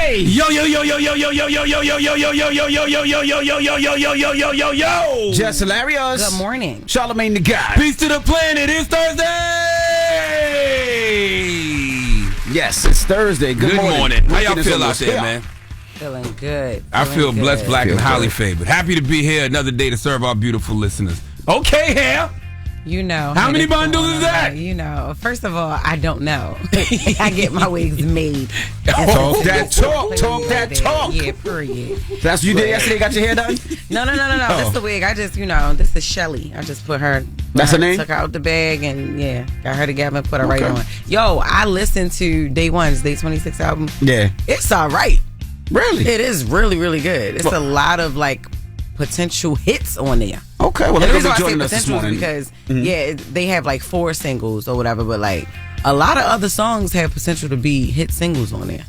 Hey! Yo! Jess Hilarious. Good morning. Charlamagne the guy. Peace to the planet. It's Thursday. Yes, it's Thursday. Good morning. How y'all feel out there, man? Feeling good. I feel blessed, black, and highly good. favored. Happy to be here another day to serve our beautiful listeners. Okay, here. You know. How many bundles is that? You know. First of all, I don't know. I get my wigs made. Talk that talk. Yeah, period. That's what you did yesterday? Got your hair done? No. This is the wig. I just, this is Shelly. I just put her. That's her name? Took her out the bag and, got her together and put her right on. Yo, I listened to Day 26 album. Yeah. It's all right. Really? It is really, really good. It's a lot of, potential hits on there. Okay, well, the they're reason going to why I be joining say us this potential morning. is because, they have 4 singles or whatever, but a lot of other songs have potential to be hit singles on there.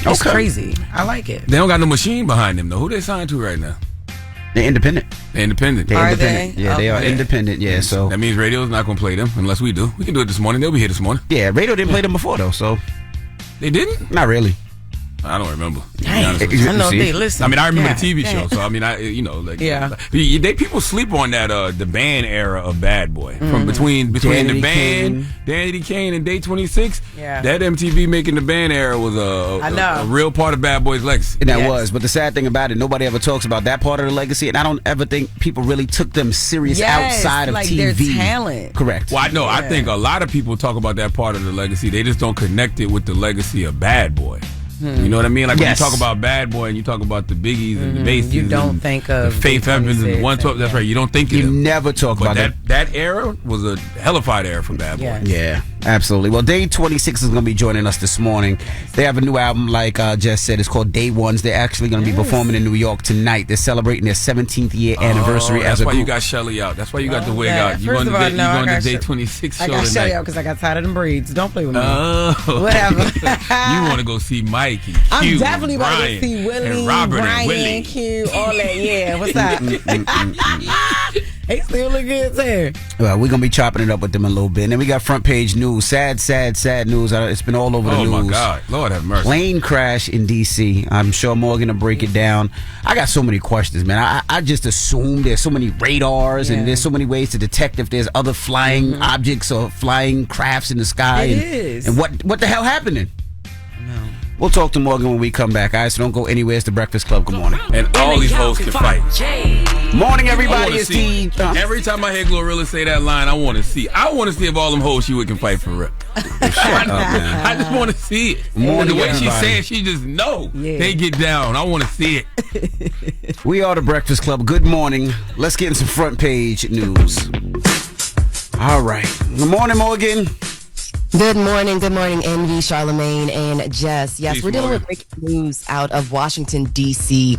It's crazy. I like it. They don't got no machine behind them, though. Who they signed to right now? They're independent. They're independent. Are independent. they? Yeah, they are independent. Yeah, so that means radio's not going to play them unless we do. We can do it this morning. They'll be here this morning. yeah, radio didn't play them before though, so They didn't? not really. I don't remember. Dang. I know they listen. I mean, I remember God, the TV dang. show, so I mean, Yeah. People sleep on that the band era of Bad Boy from between Danny the band, Kane. Danny Kane and Day 26. Yeah. That MTV making the band era was a real part of Bad Boy's legacy. And that was, but the sad thing about it, nobody ever talks about that part of the legacy, and I don't ever think people really took them serious outside of TV. Their talent. Correct. Well, I know. I think a lot of people talk about that part of the legacy. They just don't connect it with the legacy of Bad Boy. You know what I mean? Like when you talk about Bad Boy and you talk about the Biggies and the Bassies, You don't think of the Faith Evans and the 112. That's right. You don't think of You them. never talk But about that era was a hellified era for Bad Boy. Yeah. Yeah, absolutely. Well, Day 26 is going to be joining us this morning. They have a new album, like Jess said. It's called Day Ones. They're actually going to be performing in New York tonight. They're celebrating their 17th year anniversary as a group. That's why you got Shelly out. That's why you got the wig out. You First going of to all, the I got Day 26 show I got tonight. Shelly out because I got tired of them braids. Don't play with me. Oh. Whatever. You want to go see Mike and Q I'm definitely and about Brian to see Willie, and Robert Brian, and Willie. Q, all that. Yeah, what's up? They still look good too. Well, we're going to be chopping it up with them a little bit. And then we got front page news. Sad news. It's been all over the news. Oh, my God. Lord have mercy. Plane crash in D.C. I'm sure Morgan will break it down. I got so many questions, man. I just assume there's so many radars and there's so many ways to detect if there's other flying objects or flying crafts in the sky. And what the hell happening? No. We'll talk to Morgan when we come back. All right, so don't go anywhere. It's the Breakfast Club. Good morning. And all these hoes can fight. Morning, I everybody. wanna It's see. T. Every time I hear Glorilla say that line, I want to see. I want to see if all them hoes she would can fight for real. I just want to see it. Morning, the way she everybody. said, she just know they get down. I want to see it. We are the Breakfast Club. Good morning. Let's get in some front page news. All right. Good morning, Morgan. Good morning, Envy, Charlamagne, and Jess. Yes, Peace, we're dealing Morgan. with breaking news out of Washington, D.C.,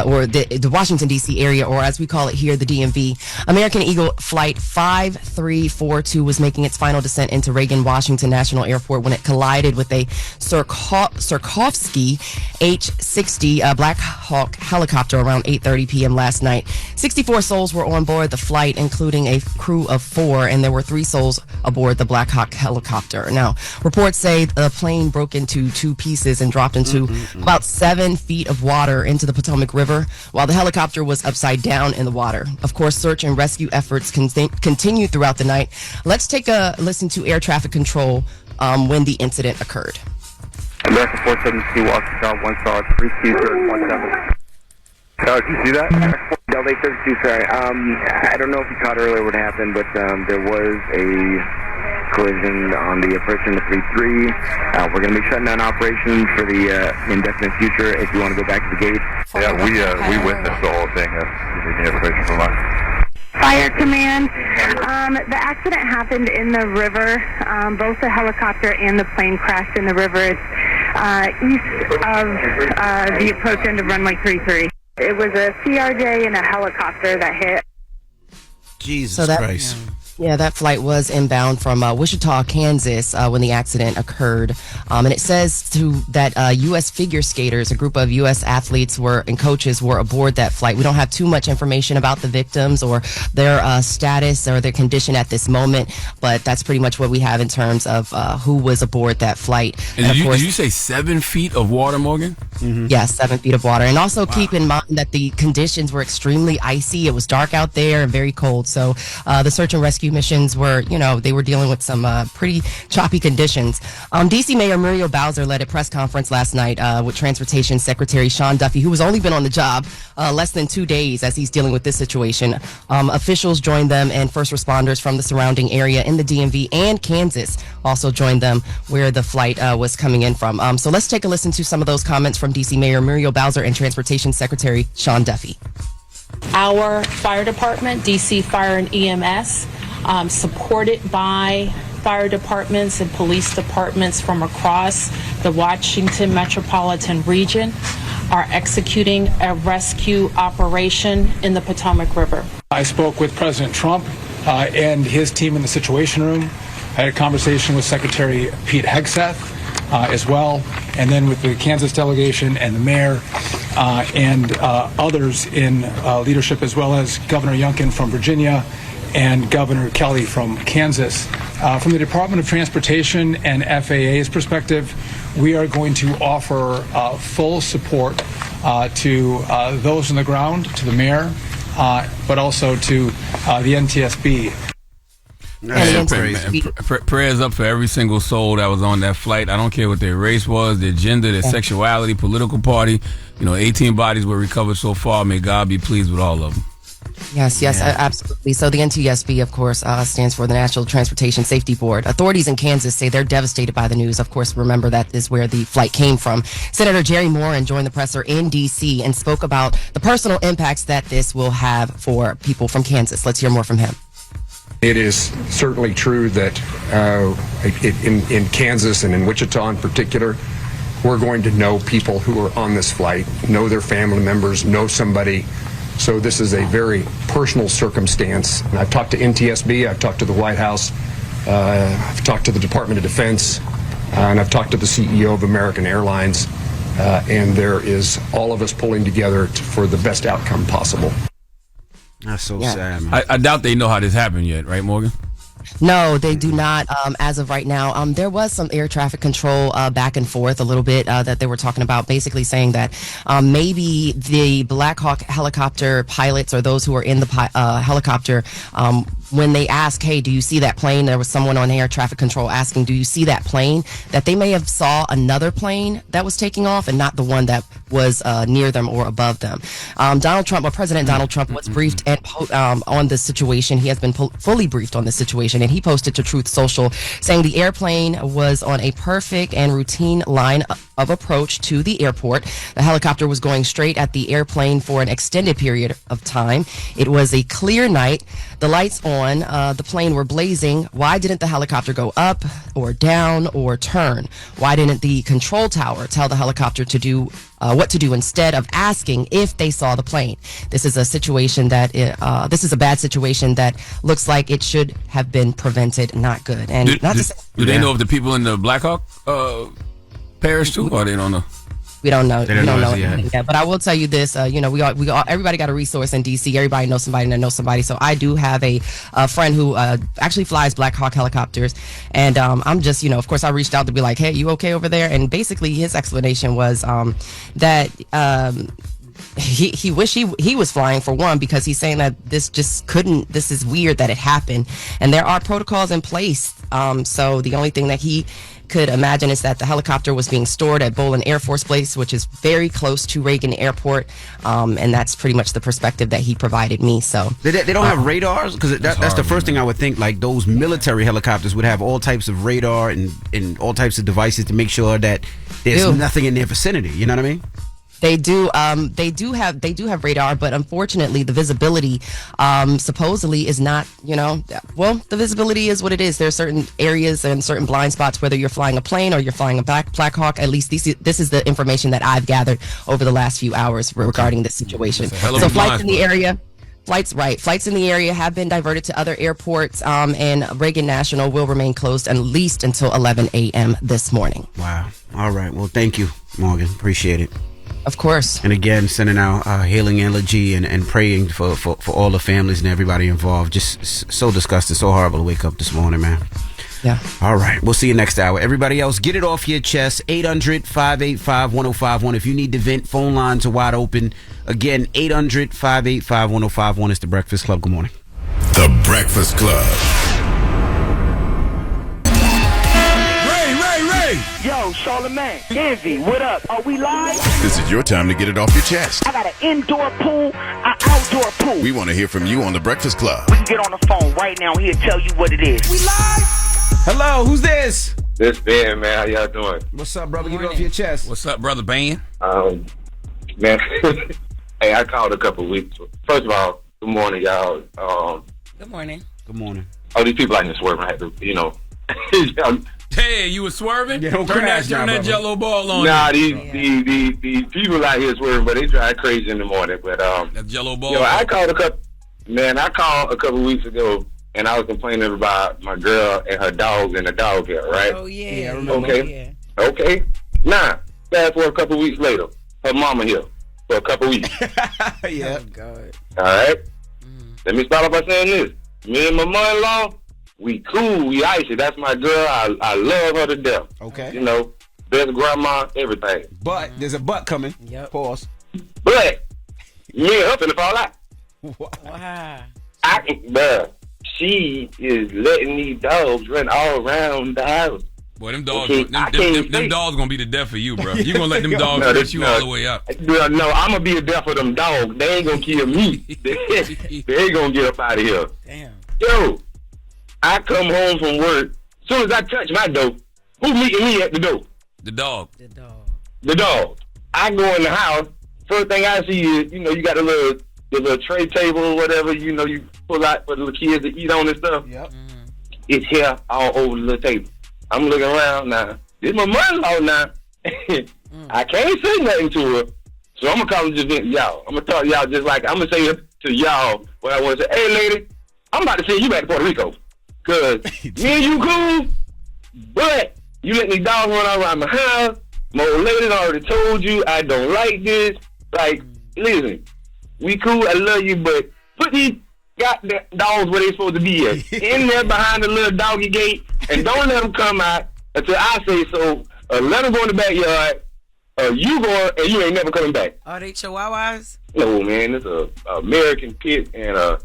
or the Washington, D.C. area, or as we call it here, the DMV. American Eagle Flight 5342 was making its final descent into Reagan Washington National Airport when it collided with a Sikorsky H-60 Black Hawk helicopter around 8:30 p.m. last night. 64 souls were on board the flight, including a crew of 4, and there were 3 souls aboard the Black Hawk helicopter. Now, reports say the plane broke into 2 pieces and dropped into about 7 feet of water into the Potomac River, while the helicopter was upside down in the water. Of course, search and rescue efforts continued throughout the night. Let's take a listen to air traffic control when the incident occurred. American 472, Arce, 1 star, 3217. Did you see that? Delta 32, sorry. I don't know if you caught earlier what happened, but there was a collision on the approach in the 33. We're going to be shutting down operations for the indefinite future if you want to go back to the gate. Yeah, we witnessed the whole thing. You need the information from us. Fire Command. The accident happened in the river. Both the helicopter and the plane crashed in the river. It's east of the approach end of runway 33. It was a CRJ and a helicopter that hit. Jesus Christ. Yeah, that flight was inbound from Wichita, Kansas, when the accident occurred. And it says that U.S. figure skaters, a group of U.S. athletes and coaches were aboard that flight. We don't have too much information about the victims or their status or their condition at this moment, but that's pretty much what we have in terms of who was aboard that flight. And did you say 7 feet of water, Morgan? Yes, 7 feet of water. And also keep in mind that the conditions were extremely icy. It was dark out there and very cold. So the search and rescue missions were, they were dealing with some pretty choppy conditions. D.C. Mayor Muriel Bowser led a press conference last night with Transportation Secretary Sean Duffy, who has only been on the job less than 2 days as he's dealing with this situation. Officials joined them, and first responders from the surrounding area in the DMV and Kansas also joined them where the flight was coming in from. So let's take a listen to some of those comments from D.C. Mayor Muriel Bowser and Transportation Secretary Sean Duffy. Our fire department, D.C. Fire and EMS, supported by fire departments and police departments from across the Washington metropolitan region, are executing a rescue operation in the Potomac River. I spoke with President Trump and his team in the Situation Room. I had a conversation with Secretary Pete Hegseth as well, and then with the Kansas delegation and the mayor and others in leadership, as well as Governor Youngkin from Virginia and Governor Kelly from Kansas. From the Department of Transportation and FAA's perspective, we are going to offer full support to those on the ground, to the mayor, but also to the NTSB. Prayers up for every single soul that was on that flight. I don't care what their race was, their gender, their sexuality, political party. 18 bodies were recovered so far. May God be pleased with all of them. Yes, absolutely. So the NTSB, of course, stands for the National Transportation Safety Board. Authorities in Kansas say they're devastated by the news. Of course, remember that is where the flight came from. Senator Jerry Moran joined the presser in D.C. and spoke about the personal impacts that this will have for people from Kansas. Let's hear more from him. It is certainly true that in Kansas and in Wichita in particular, we're going to know people who are on this flight, know their family members, know somebody. So this is a very personal circumstance. And I've talked to NTSB, I've talked to the White House, I've talked to the Department of Defense, and I've talked to the CEO of American Airlines, and there is all of us pulling together for the best outcome possible. That's so sad, man. I doubt they know how this happened yet, right, Morgan? No, they do not as of right now. There was some air traffic control back and forth a little bit that they were talking about, basically saying that maybe the Black Hawk helicopter pilots or those who are in the helicopter, when they ask, hey, do you see that plane? There was someone on air traffic control asking, do you see that plane? That they may have saw another plane that was taking off and not the one that was near them or above them. President Donald Trump was briefed on this situation. He has been fully briefed on this situation, and he posted to Truth Social saying the airplane was on a perfect and routine line of approach to the airport. The helicopter was going straight at the airplane for an extended period of time. It was a clear night. The lights on, the plane were blazing. Why didn't the helicopter go up or down or turn? Why didn't the control tower tell the helicopter to do what to do instead of asking if they saw the plane? This is a situation that this is a bad situation that looks like it should have been prevented. Not good. And do they know if the people in the Black Hawk perished too, or they don't know? We don't know. We don't know anything yet. But I will tell you this: everybody got a resource in DC. Everybody knows somebody that knows somebody. So I do have a friend who actually flies Black Hawk helicopters, and I'm just, of course, I reached out to be like, hey, you okay over there? And basically, his explanation was that. He wish he was flying, for one, because he's saying that this is weird that it happened, and there are protocols in place. So the only thing that he could imagine is that the helicopter was being stored at Bolin Air Force Base, which is very close to Reagan Airport, and that's pretty much the perspective that he provided me. So they don't have radars, because that's the first thing I would think. Like, those military helicopters would have all types of radar and all types of devices to make sure that there's nothing in their vicinity. You know what I mean? They do have radar, but unfortunately the visibility supposedly is not, the visibility is what it is. There are certain areas and certain blind spots, whether you're flying a plane or you're flying a Black Hawk. At least this is the information that I've gathered over the last few hours regarding this situation. So flights in the area. Flights in the area have been diverted to other airports, and Reagan National will remain closed at least until 11 a.m. this morning. Wow. All right. Well, thank you, Morgan. Appreciate it. Of course. And again, sending out healing elegy and praying for all the families and everybody involved. Just so disgusting, so horrible to wake up this morning, man. Yeah. All right. We'll see you next hour. Everybody else, get it off your chest. 800-585-1051. If you need to vent, phone lines are wide open. Again, 800-585-1051 is the Breakfast Club. Good morning. The Breakfast Club. Ray! Yo, Charlamagne, Envy, what up? Are we live? This is your time to get it off your chest. I got an indoor pool, an outdoor pool. We want to hear from you on The Breakfast Club. We can get on the phone right now. He'll tell you what it is. We live? Hello, who's this? This Ben, man. How y'all doing? What's up, brother? Get it off your chest. What's up, brother Ben? Man, hey, I called a couple weeks. First of all, good morning, y'all. Good morning. Good morning. Oh, these people like to swerve. I had to, Hey, you was swerving? Yeah, don't turn crash that now, jello ball on. Nah, these people out here swerving, but they drive crazy in the morning. But that jello ball. I called a couple weeks ago, and I was complaining about my girl and her dogs in the dog here, right? Oh yeah. I remember. Okay. Okay. Now, fast forward a couple weeks later, her mama here for a couple weeks. Yeah. Oh God. All right. Let me start off by saying this: me and my mother-in-law, we cool, we icy. That's my girl. I love her to death. Okay. Best grandma, everything. But there's a but coming. Yep. Pause. But me and her finna fall out. Wow. Bruh, she is letting these dogs run all around the house. Boy, them dogs, Okay, them dogs gonna be the death of you, bro. You gonna let them dogs hurt you all the way up. No, I'm gonna be the death of them dogs. They ain't gonna kill me. They ain't gonna get up out of here. Damn. Yo, I come home from work. As soon as I touch my door, who meeting me at the door? The dog. The dog. I go in the house. First thing I see is, you got the little tray table or whatever, you pull out for the little kids to eat on and stuff. Yep. It's here all over the little table. I'm looking around now. This is my mother-in-law now. I can't say nothing to her. So I'm going to call and just vent to y'all. I'm going to talk to y'all just like, I'm going to say to y'all what I want to say. Hey, lady, I'm about to send you back to Puerto Rico. Because me and you cool, but you let these dogs run all around my house. My old lady already told you I don't like this. Like, listen, we cool, I love you, but put these goddamn dogs where they supposed to be at. In there behind the little doggy gate, and don't let them come out until I say so. Let them go in the backyard. You going, and you ain't never coming back. Are they chihuahuas? No, man, it's a American pit and a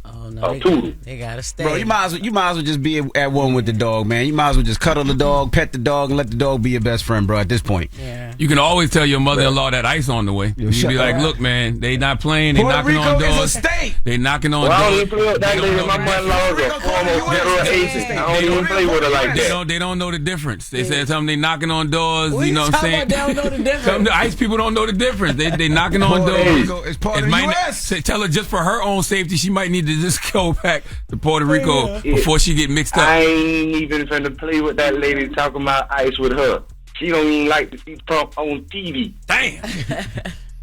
poodle. They gotta stay. Bro, you might as well just be at one with the dog, man. You might as well just cuddle the dog, pet the dog, and let the dog be your best friend, bro, at this point. Yeah. You can always tell your mother-in-law that ice on the way. You be like, look, man, they not playing. They knocking on doors. Is a state. They knocking on I don't doors. even play with that lady. My mother-in-law is a former federal agent. I don't even play with her like that. They don't know the difference. They said something. They knocking on doors. What you know what I'm saying? They don't know the difference. Some ice people don't know the difference. They knocking on doors. It's part of the U.S. Tell her just for her own safety, she might need to just go back to Puerto Rico before she get mixed up. I ain't even finna play with that lady talking about ice with her. She don't even like to see Trump on TV. Damn.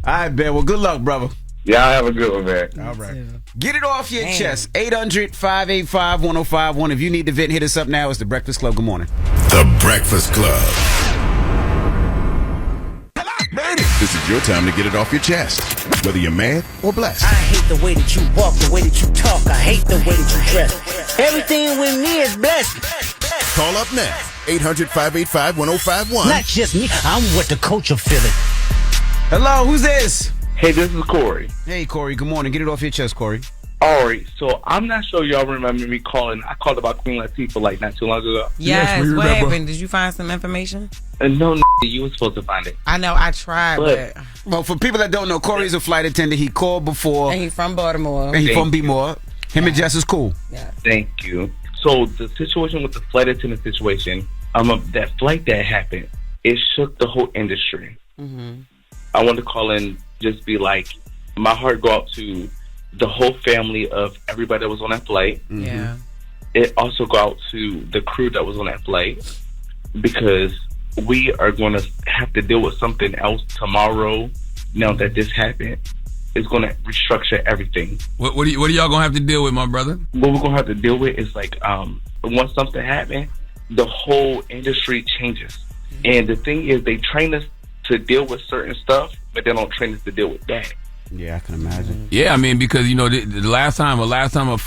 All right, Ben. Well, good luck, brother. Y'all have a good one, man. All right. Get it off your chest. 800-585-1051. If you need to vent, hit us up now. It's The Breakfast Club. Good morning. The Breakfast Club. This is your time to get it off your chest, whether you're mad or blessed. I hate the way that you walk, the way that you talk. I hate the way that you dress. Everything with me is blessed. Call up now. 800-585-1051. Not just me. I'm what the culture feeling. Hello, who's this? Hey, this is Corey. Hey, Corey. Good morning. Get it off your chest, Corey. All right, so I'm not sure y'all remember me calling. I called about Queen Latifah like not too long ago. Yes, what happened? Did you find some information? No, you were supposed to find it. I know, I tried, but... Well, for people that don't know, Corey's a flight attendant. He called before. And he's from Baltimore. And he's from B-More. Him and Jess is cool. Yeah. Thank you. So the situation with the flight attendant situation, that flight that happened, it shook the whole industry. Mm-hmm. I want to call in, just be like, my heart go out to the whole family of everybody that was on that flight. Mm-hmm. Yeah. It also go out to the crew that was on that flight, because we are going to have to deal with something else tomorrow. Now that this happened, it's going to restructure everything. What are y'all going to have to deal with, my brother? What we're going to have to deal with is like, once something happens, the whole industry changes. Mm-hmm. And the thing is, they train us to deal with certain stuff, but they don't train us to deal with that. Yeah, I can imagine. Yeah, I mean, because the last time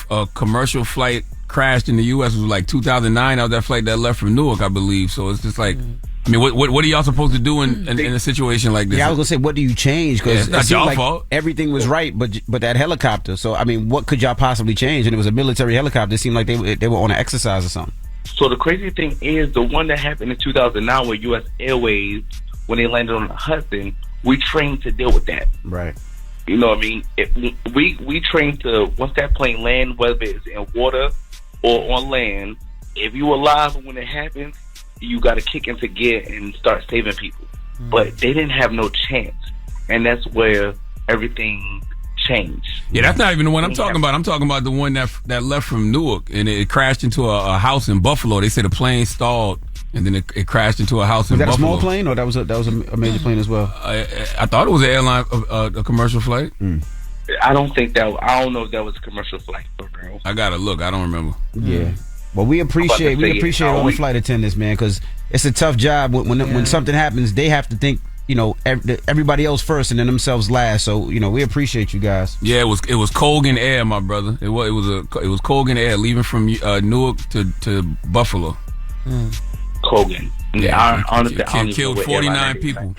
a commercial flight crashed in the U.S. was like 2009. That was that flight that left from Newark, I believe. So it's just like, I mean, what are y'all supposed to do in a situation like this? Yeah, I was gonna say, what do you change? Because it's not y'all fault. Everything was right, but that helicopter. So I mean, what could y'all possibly change? And it was a military helicopter. It seemed like they were on an exercise or something. So the crazy thing is, the one that happened in 2009 with U.S. Airways, when they landed on the Hudson, we trained to deal with that. Right. You know what I mean? We trained to, once that plane land, whether it's in water or on land, if you alive when it happens, you got to kick into gear and start saving people. But they didn't have no chance, and that's where everything changed. Yeah, that's not even the one I'm talking about. I'm talking about the one that left from Newark, and it crashed into a house in Buffalo. They said the plane stalled, and then it crashed into a house in Buffalo. Was that a small plane, or that was a major plane as well? I thought it was an airline, a commercial flight. I don't know if that was a commercial flight, bro. I gotta look. I don't remember. Yeah. Well, we appreciate all the flight attendants, man, because it's a tough job. When something happens, they have to think, you know, everybody else first and then themselves last. So, you know, we appreciate you guys. Yeah, it was Colgan Air, my brother. It was Colgan Air leaving from Newark to Buffalo. Colgan. Yeah, honestly, killed 49 people.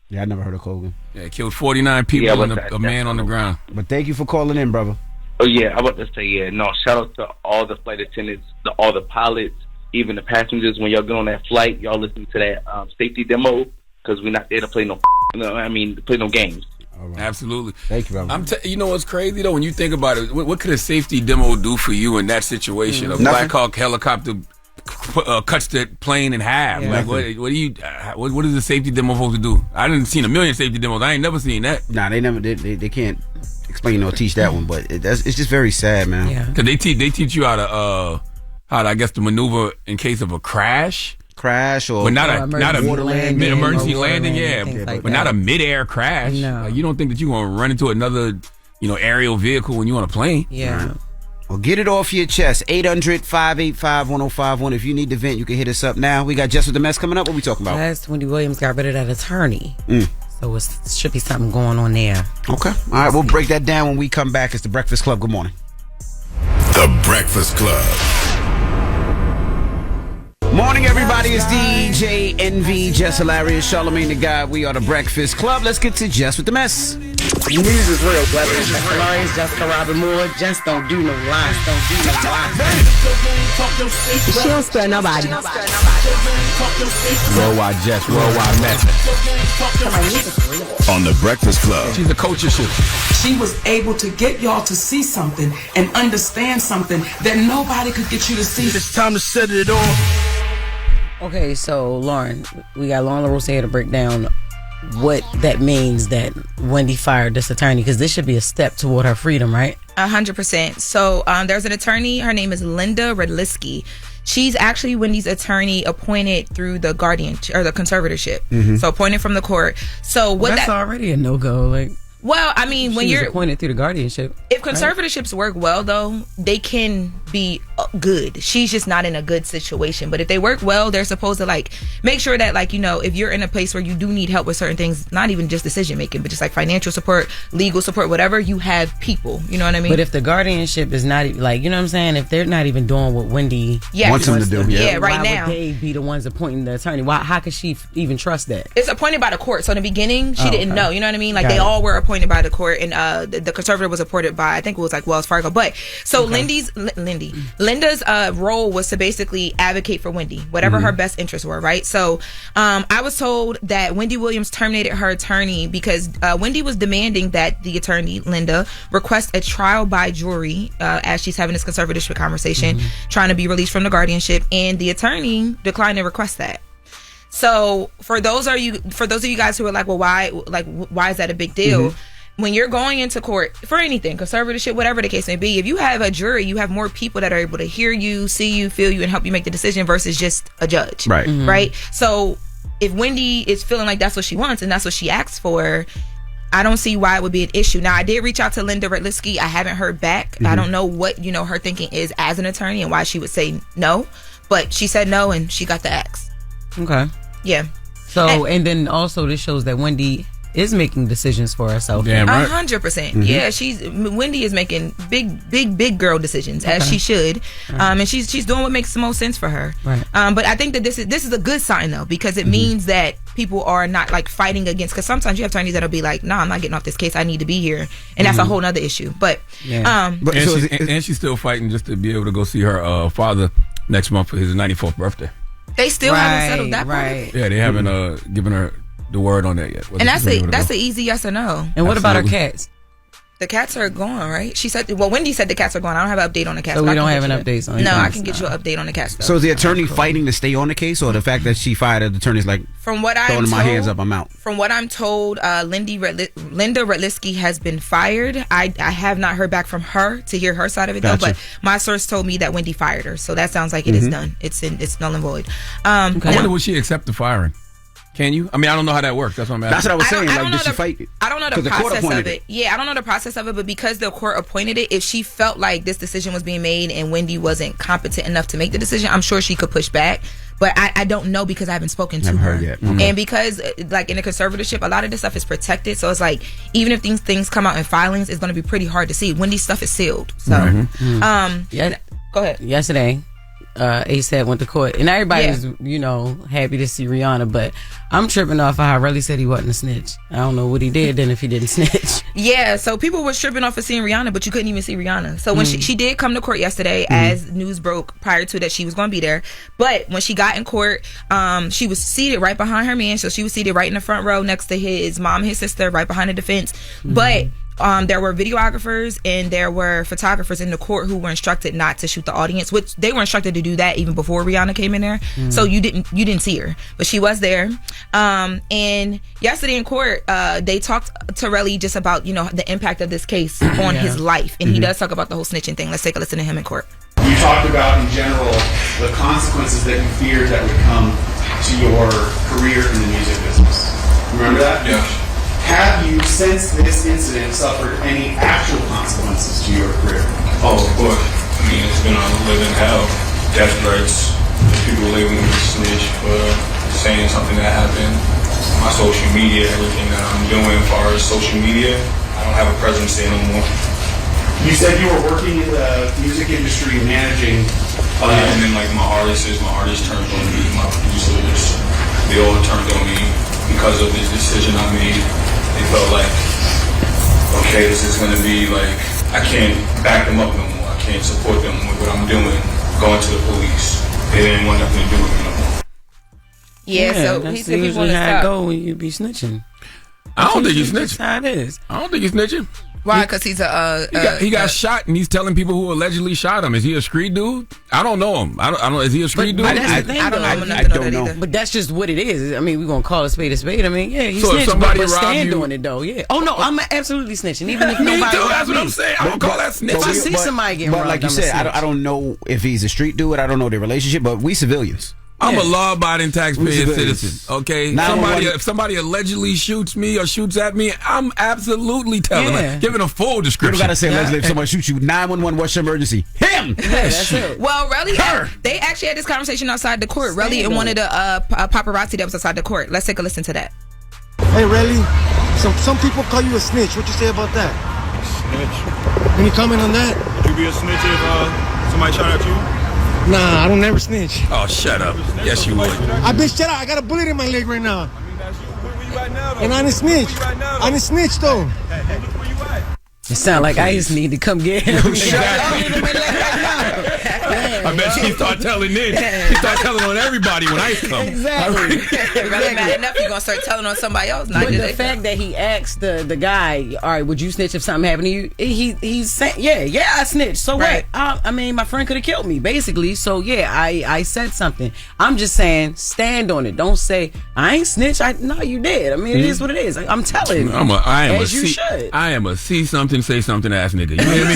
Yeah, I never heard of Colgan. Yeah, killed 49 people and a man on the ground. But thank you for calling in, brother. Oh yeah, I'm about to say shout out to all the flight attendants, all the pilots, even the passengers. When y'all get on that flight, y'all listen to that safety demo, because we're not there to play play no games. Right. Absolutely. Thank you, brother. You know what's crazy though? When you think about it, what could a safety demo do for you in that situation? A Black Hawk helicopter cuts the plane in half. Yeah. Like what is the safety demo supposed to do? I didn't seen a million safety demos. I ain't never seen that. Nah, they can't explain or teach that one, but it's just very sad, man. Yeah. Cause they teach you how to I guess to maneuver in case of a crash or but not a emergency landing, but not a midair crash. No. Like, you don't think that you're gonna run into another aerial vehicle when you're on a plane. Yeah. Right. Well, get it off your chest. 800-585-1051. If you need to vent, you can hit us up now. We got Jess With The Mess coming up. What we talking about? Last Wendy Williams got rid of that attorney. So it should be something going on there. Okay. All right, we'll break that down when we come back. It's The Breakfast Club. Good morning. The Breakfast Club. Morning, everybody. It's DJ NV, Jess Hilarious, Charlamagne the Guy. We are The Breakfast Club. Let's get to Jess With The Mess. News is real, brother. Jess Hilarious, Jessica Robin Moore. Just don't do no lies. She don't spare nobody. Worldwide Jess, worldwide Mack. On The Breakfast Club. She's a coach of shit. She was able to get y'all to see something and understand something that nobody could get you to see. It's time to set it off. Okay, so Lauren, we got Lauren LaRose here to break down what that means that Wendy fired this attorney, because this should be a step toward her freedom, right? 100%. So there's an attorney. Her name is Linda Redlisky. She's actually Wendy's attorney appointed through the guardian or the conservatorship. So appointed from the court. So that's already a no-go. Like, well, I mean, when you're appointed through the guardianship. If conservatorships work well, though, they can be good. She's just not in a good situation. But if they work well, they're supposed to make sure that if you're in a place where you do need help with certain things, not even just decision making, but just like financial support, legal support, whatever, you have people. You know what I mean? But if the guardianship is not you know what I'm saying? If they're not even doing what Wendy wants them to do, right why now, would they be the ones appointing the attorney? How could she even trust that? It's appointed by the court. So in the beginning, she didn't know. You know what I mean? They all were appointed by the court, and the conservator was appointed by, I think it was Wells Fargo. But so Linda's role was to basically advocate for Wendy, whatever her best interests were, right? So I was told that Wendy Williams terminated her attorney because Wendy was demanding that the attorney, Linda, request a trial by jury as she's having this conservatorship conversation, trying to be released from the guardianship, and the attorney declined to request that. So for those of you guys who are like, well, why is that a big deal? When you're going into court for anything, conservatorship, whatever the case may be, if you have a jury, you have more people that are able to hear you, see you, feel you, and help you make the decision versus just a judge. Right. Right? So if Wendy is feeling like that's what she wants and that's what she asked for, I don't see why it would be an issue. Now, I did reach out to Linda Redlisky. I haven't heard back. I don't know what, her thinking is as an attorney and why she would say no. But she said no and she got the axe. Okay. Yeah. So, and then also this shows that Wendy is making decisions for herself. Damn right. 100%. Yeah, Wendy is making big girl decisions as she should, and she's doing what makes the most sense for her. Right. But I think that this is a good sign though, because it means that people are not like fighting against. Because sometimes you have attorneys that'll be like, "No, I'm not getting off this case. I need to be here," and that's a whole nother issue. But and she's still fighting just to be able to go see her father next month for his 94th birthday. They still haven't settled that part. Right. Yeah, they haven't given her the word on that yet. And that's an easy yes or no. And what about her cats? The cats are gone, right? She said. Well, Wendy said the cats are gone. I don't have an update on the cats. So we don't have an update on it. No, I can get you an update on the cats. Though. So is the attorney fighting to stay on the case, or the fact that she fired the attorney's like, from what I'm throwing told, my hands up, I'm out? From what I'm told, Linda Redlisky has been fired. I have not heard back from her to hear her side of it though. But my source told me that Wendy fired her. So that sounds like it is done. It's null and void. I wonder would she accept the firing? Can you? I mean, I don't know how that works. That's what I'm asking. That's what I was saying. Like, did she fight it? I don't know the process of it. Yeah, I don't know the process of it, but because the court appointed it, if she felt like this decision was being made and Wendy wasn't competent enough to make the decision, I'm sure she could push back. But I don't know because I haven't spoken to her. Heard yet. And because, like, in a conservatorship, a lot of this stuff is protected. So it's like, even if these things come out in filings, it's going to be pretty hard to see. Wendy's stuff is sealed. So, Yeah. Go ahead. Yesterday, ASAP went to court, and everybody's happy to see Rihanna, but I'm tripping off of how Relly said he wasn't a snitch. I don't know what he did then if he didn't snitch. Yeah, so people were tripping off of seeing Rihanna, but you couldn't even see Rihanna. So when she did come to court yesterday, as news broke prior to that she was going to be there, but when she got in court, she was seated right behind her man, so she was seated right in the front row next to his mom, his sister, right behind the defense. But there were videographers and there were photographers in the court who were instructed not to shoot the audience, which they were instructed to do that even before Rihanna came in there. So you didn't see her, but she was there. And yesterday in court, they talked to Relly just about the impact of this case on his life, and he does talk about the whole snitching thing. Let's take a listen to him in court. You talked about in general the consequences that you feared that would come to your career in the music business. Remember that? Yeah. Have you, since this incident, suffered any actual consequences to your career? Oh, of course. I mean, it's been a living hell. Death threats, people labeling me a snitch for saying something that happened. My social media, everything that I'm doing as far as social media, I don't have a presence there no more. You said you were working in the music industry managing. And then like my artists turned on me, my producers, they all turned on me because of this decision I made. They felt like, okay, this is going to be like, I can't back them up no more. I can't support them with what I'm doing, going to the police. They didn't want nothing to do with me no more. Yeah, so that's he said he usually wanted to how it stop. go when you be snitching. I don't think he's That's snitching. how it is. I don't think he's snitching. Why? Because he's He got shot, and he's telling people who allegedly shot him. Is he a street dude? I don't know him. I don't know. Is he a street dude? But that's the thing, I don't know. though. I don't know. But that's just what it is. I mean, we're gonna call a spade a spade. I mean, yeah, he's So if snitching, somebody but robbed stand you- doing it though. Yeah. Oh no, I'm absolutely snitching. Even if Me nobody too. robbed That's what me. I'm saying. I don't call that snitching. If I see somebody getting robbed, like you I'm a said, snitch. I don't know if he's a street dude. I don't know their relationship, but we civilians. I'm a law-abiding taxpaying civilians. citizen. Okay, 911. if somebody allegedly shoots me or shoots at me, I'm absolutely telling Yeah. them, giving a full You description. don't gotta say allegedly if somebody shoots you. 911, what's your emergency? Him. Yeah, that's it. Well, Relly, they actually had this conversation outside the court. Relly and one of the paparazzi that was outside the court. Let's take a listen to that. Hey, Relly, some people call you a snitch. What you say about that? Snitch. Any comment on that? Would you be a snitch if somebody shot at you? Nah, I don't never snitch. Oh, shut up. Yes, you would. I bitch, shut up. I got a bullet in my leg right now. Where you at now, though? And I didn't snitch. I didn't snitch, though. Where you at? It sound like I just need to come get him. I bet she start telling this. She start telling on everybody when I come. Exactly. Relly mad enough, you're gonna start telling on somebody else. Not But just the they- fact that he asked the guy, all right, would you snitch if something happened to you? He's saying, yeah, I snitched. So Right. what? I mean, my friend could have killed me, basically. So yeah, I said something. I'm just saying, stand on it. Don't say I ain't snitch. No, you did. I mean, it is what it is. I'm telling you. I am a see something, say something ass nigga. You hear me?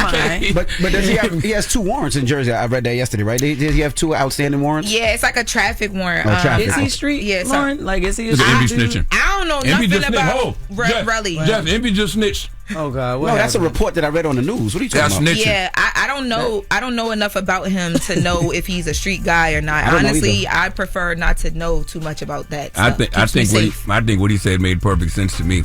Okay. But does he has 2 warrants in Jersey. I read that yesterday, right? Did he have 2 outstanding warrants? Yeah, it's like a traffic warrant. Oh, traffic. Is he street? Yeah, so- Lauren? Like, is he a Is it street be dude? snitching? I don't don't know Impy nothing about Relly. Jeff, Impy just snitched. Oh God! No, that's a report that I read on the news. What are you talking about? Yeah, I don't know. I don't know enough about him to know if he's a street guy or not. Honestly, I prefer not to know too much about that. I think what he said made perfect sense to me.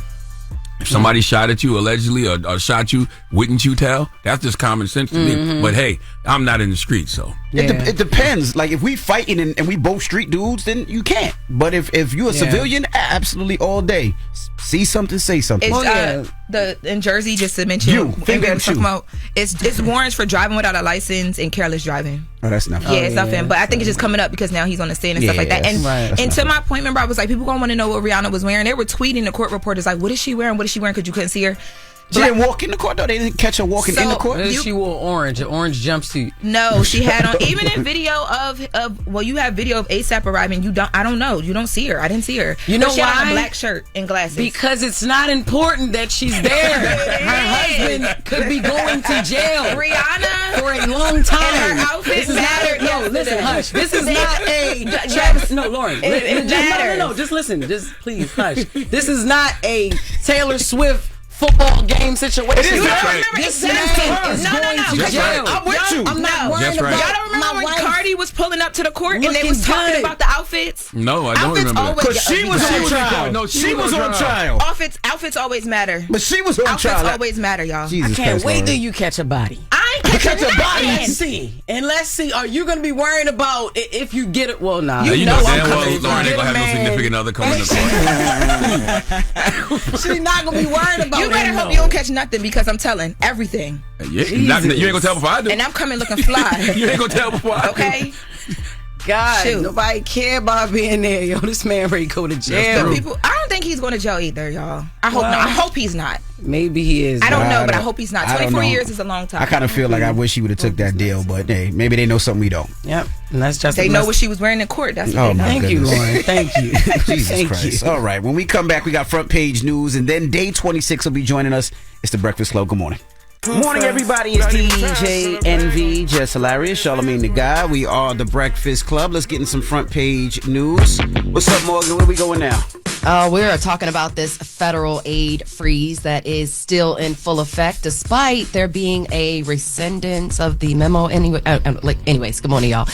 If somebody shot at you allegedly or shot you, wouldn't you tell? That's just common sense to me. But hey, I'm not in the street, so it depends. Like if we fighting and we both street dudes, then you can't. But if you're a civilian, absolutely all day. See something, say something. It's in Jersey, just to mention, it's warrants for driving without a license and careless driving. Oh, that's not. Yeah, it's nothing. But I think it's just coming up because now he's on the stand and stuff like that. And to my point, remember, I was like, people gonna want to know what Rihanna was wearing. They were tweeting the court reporters like, what is she wearing? What is she wearing? Because you couldn't see her. She didn't walk in the court though. They didn't catch her walking in the court. She wore an orange jumpsuit. No, she had on. Even in video of you have video of ASAP arriving. I don't know. You don't see her. I didn't see her. You know she why? had on a black shirt and glasses. Because it's not important that she's there. Her husband could be going to jail. Rihanna for a long time. And her outfit mattered. No, listen, hush. This is not a Travis. No, Lauren. No. Just listen. Just please hush. This is not a Taylor Swift football game situation. You don't remember this man is going to jail. I'm with you. I'm not worried about. Y'all don't remember when Cardi was pulling up to the court and they was talking about the outfits? No, I don't remember. Because she was on trial. No, she was on trial. Outfits always matter. But she was on trial. Outfits always matter, y'all. I can't wait till you catch a body. I ain't catch a body. Let's see. Are you going to be worrying about if you get it? Well, nah. You know damn well Lauren ain't gonna have no significant other coming to court. She's not gonna be worried about it. You better hope you don't catch nothing because I'm telling everything. You ain't gonna tell before I do. And I'm coming looking fly. You ain't gonna tell before I do. Okay. God, nobody care about being there, yo. This man ready to go to jail. I don't think he's going to jail either, y'all. I hope not. I hope he's not. Maybe he is. I don't know, but I hope he's not. 24 years is a long time. I kind of feel like I wish he would have took that deal, but hey, maybe they know something we don't. Yep, and that's just they know what she was wearing in court. That's what they know. Thank you, Lauren. Thank you. Jesus Christ. All right, when we come back, we got front page news, and then day 26 will be joining us. It's the Breakfast Club. Good morning. Morning, everybody. It's DJ NV, Jess Hilarious, Charlamagne the Guy. We are the Breakfast Club. Let's get in some front page news. What's up, Morgan? Where we going now? We're talking about this federal aid freeze that is still in full effect, despite there being a rescindance of the memo. Anyways, good morning, y'all.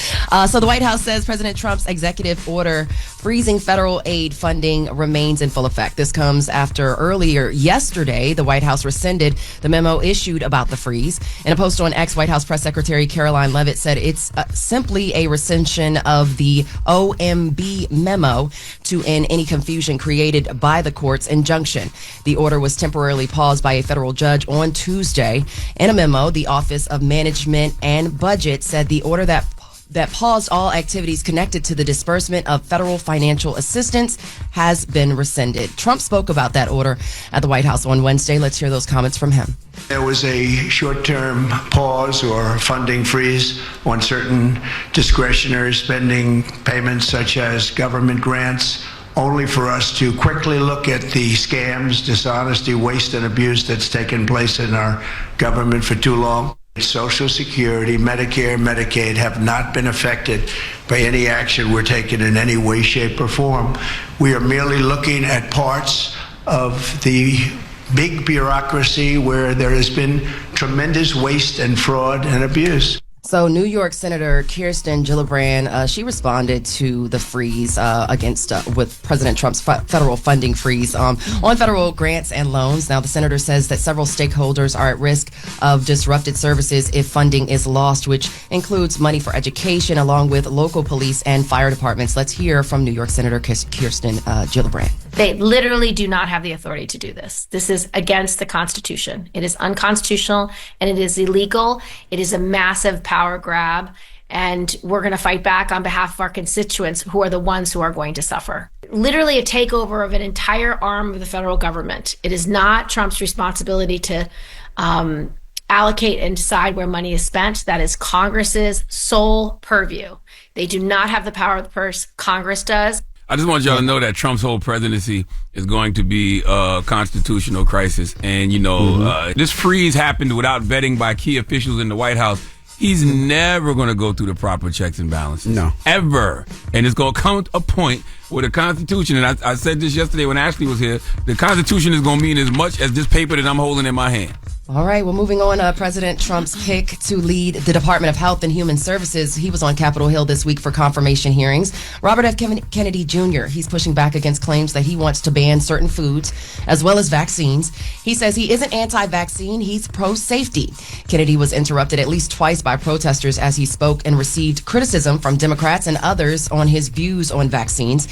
So the White House says President Trump's executive order freezing federal aid funding remains in full effect. This comes after earlier yesterday, the White House rescinded the memo issued about the freeze. In a post on X, White House Press Secretary Caroline Leavitt said it's simply a rescission of the OMB memo to end any confusion created by the court's injunction. The order was temporarily paused by a federal judge on Tuesday. In a memo, the Office of Management and Budget said the order that paused all activities connected to the disbursement of federal financial assistance has been rescinded. Trump spoke about that order at the White House on Wednesday. Let's hear those comments from him. There was a short-term pause or funding freeze on certain discretionary spending payments, such as government grants, only for us to quickly look at the scams, dishonesty, waste, and abuse that's taken place in our government for too long. Social Security, Medicare, Medicaid have not been affected by any action we're taking in any way, shape, or form. We are merely looking at parts of the big bureaucracy where there has been tremendous waste and fraud and abuse. So New York Senator Kirsten Gillibrand, she responded to the freeze with President Trump's federal funding freeze on federal grants and loans. Now, the senator says that several stakeholders are at risk of disrupted services if funding is lost, which includes money for education, along with local police and fire departments. Let's hear from New York Senator Kirsten Gillibrand. They literally do not have the authority to do this. This is against the Constitution. It is unconstitutional and it is illegal. It is a massive power grab, and we're going to fight back on behalf of our constituents who are the ones who are going to suffer. Literally a takeover of an entire arm of the federal government. It is not Trump's responsibility to allocate and decide where money is spent. That is Congress's sole purview. They do not have the power of the purse. Congress does. I just want y'all to know that Trump's whole presidency is going to be a constitutional crisis. And, this freeze happened without vetting by key officials in the White House. He's never going to go through the proper checks and balances. No. Ever. And it's going to come a point where the Constitution, and I said this yesterday when Ashley was here, the Constitution is going to mean as much as this paper that I'm holding in my hand. All right, well, moving on, President Trump's pick to lead the Department of Health and Human Services. He was on Capitol Hill this week for confirmation hearings. Robert F. Kennedy Jr., he's pushing back against claims that he wants to ban certain foods as well as vaccines. He says he isn't anti-vaccine, he's pro-safety. Kennedy was interrupted at least twice by protesters as he spoke and received criticism from Democrats and others on his views on vaccines.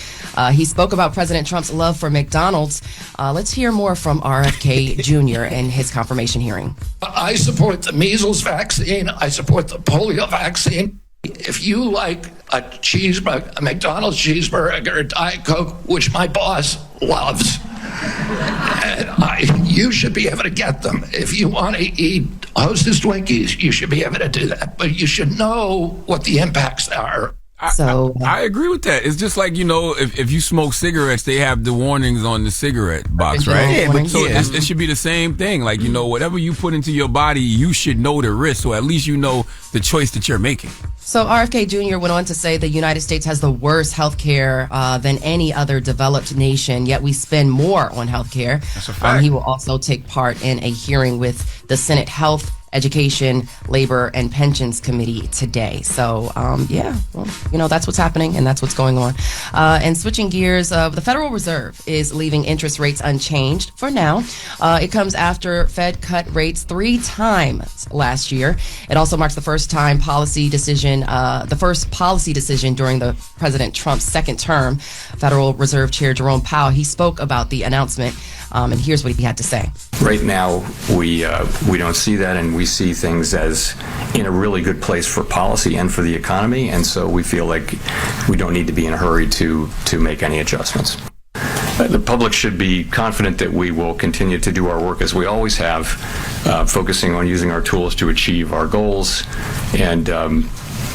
He spoke about President Trump's love for McDonald's. Let's hear more from RFK Jr. and his confirmation hearing. I support the measles vaccine. I support the polio vaccine. If you like a cheeseburger, a McDonald's cheeseburger, or a Diet Coke, which my boss loves, you should be able to get them. If you want to eat Hostess Twinkies, you should be able to do that. But you should know what the impacts are. I agree with that. It's just like, if you smoke cigarettes, they have the warnings on the cigarette box, right? Yeah, but it should be the same thing. Like, whatever you put into your body, you should know the risk. So at least you know the choice that you're making. So RFK Jr. went on to say the United States has the worst health care than any other developed nation, yet we spend more on health care. That's a fact. He will also take part in a hearing with the Senate Health, Education, Labor, and Pensions Committee today. So, that's what's happening and that's what's going on. And switching gears, the Federal Reserve is leaving interest rates unchanged for now. It comes after Fed cut rates 3 times last year. It also marks the first policy decision during the President Trump's second term. Federal Reserve Chair Jerome Powell, he spoke about the announcement, and here's what he had to say. Right now, we don't see that, and we see things as in a really good place for policy and for the economy, and so we feel like we don't need to be in a hurry to make any adjustments. The public should be confident that we will continue to do our work as we always have, focusing on using our tools to achieve our goals and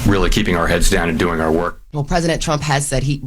really keeping our heads down and doing our work. Well, President Trump has said he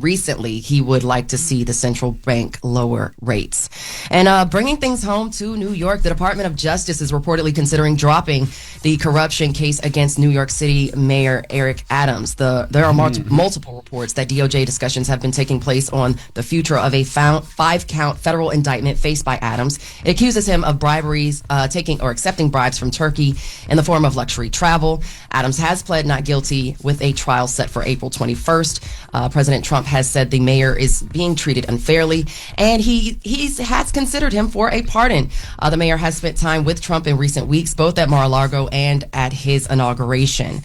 would like to see the central bank lower rates. And bringing things home to New York, the Department of Justice is reportedly considering dropping the corruption case against New York City Mayor Eric Adams. There are multiple reports that DOJ discussions have been taking place on the future of a 5-count federal indictment faced by Adams. It accuses him of briberies, taking or accepting bribes from Turkey in the form of luxury travel. Adams has pled not guilty with a trial set for April 21st. President Trump has said the mayor is being treated unfairly, and he has considered him for a pardon. The mayor has spent time with Trump in recent weeks, both at Mar-a-Lago and at his inauguration.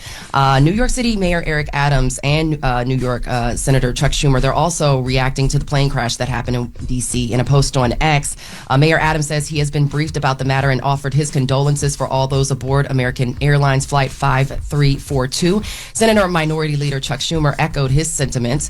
New York City Mayor Eric Adams and New York Senator Chuck Schumer, they're also reacting to the plane crash that happened in D.C. In a post on X, Mayor Adams says he has been briefed about the matter and offered his condolences for all those aboard American Airlines Flight 5342. Senator Minority Leader Chuck Schumer echoed his sentiments,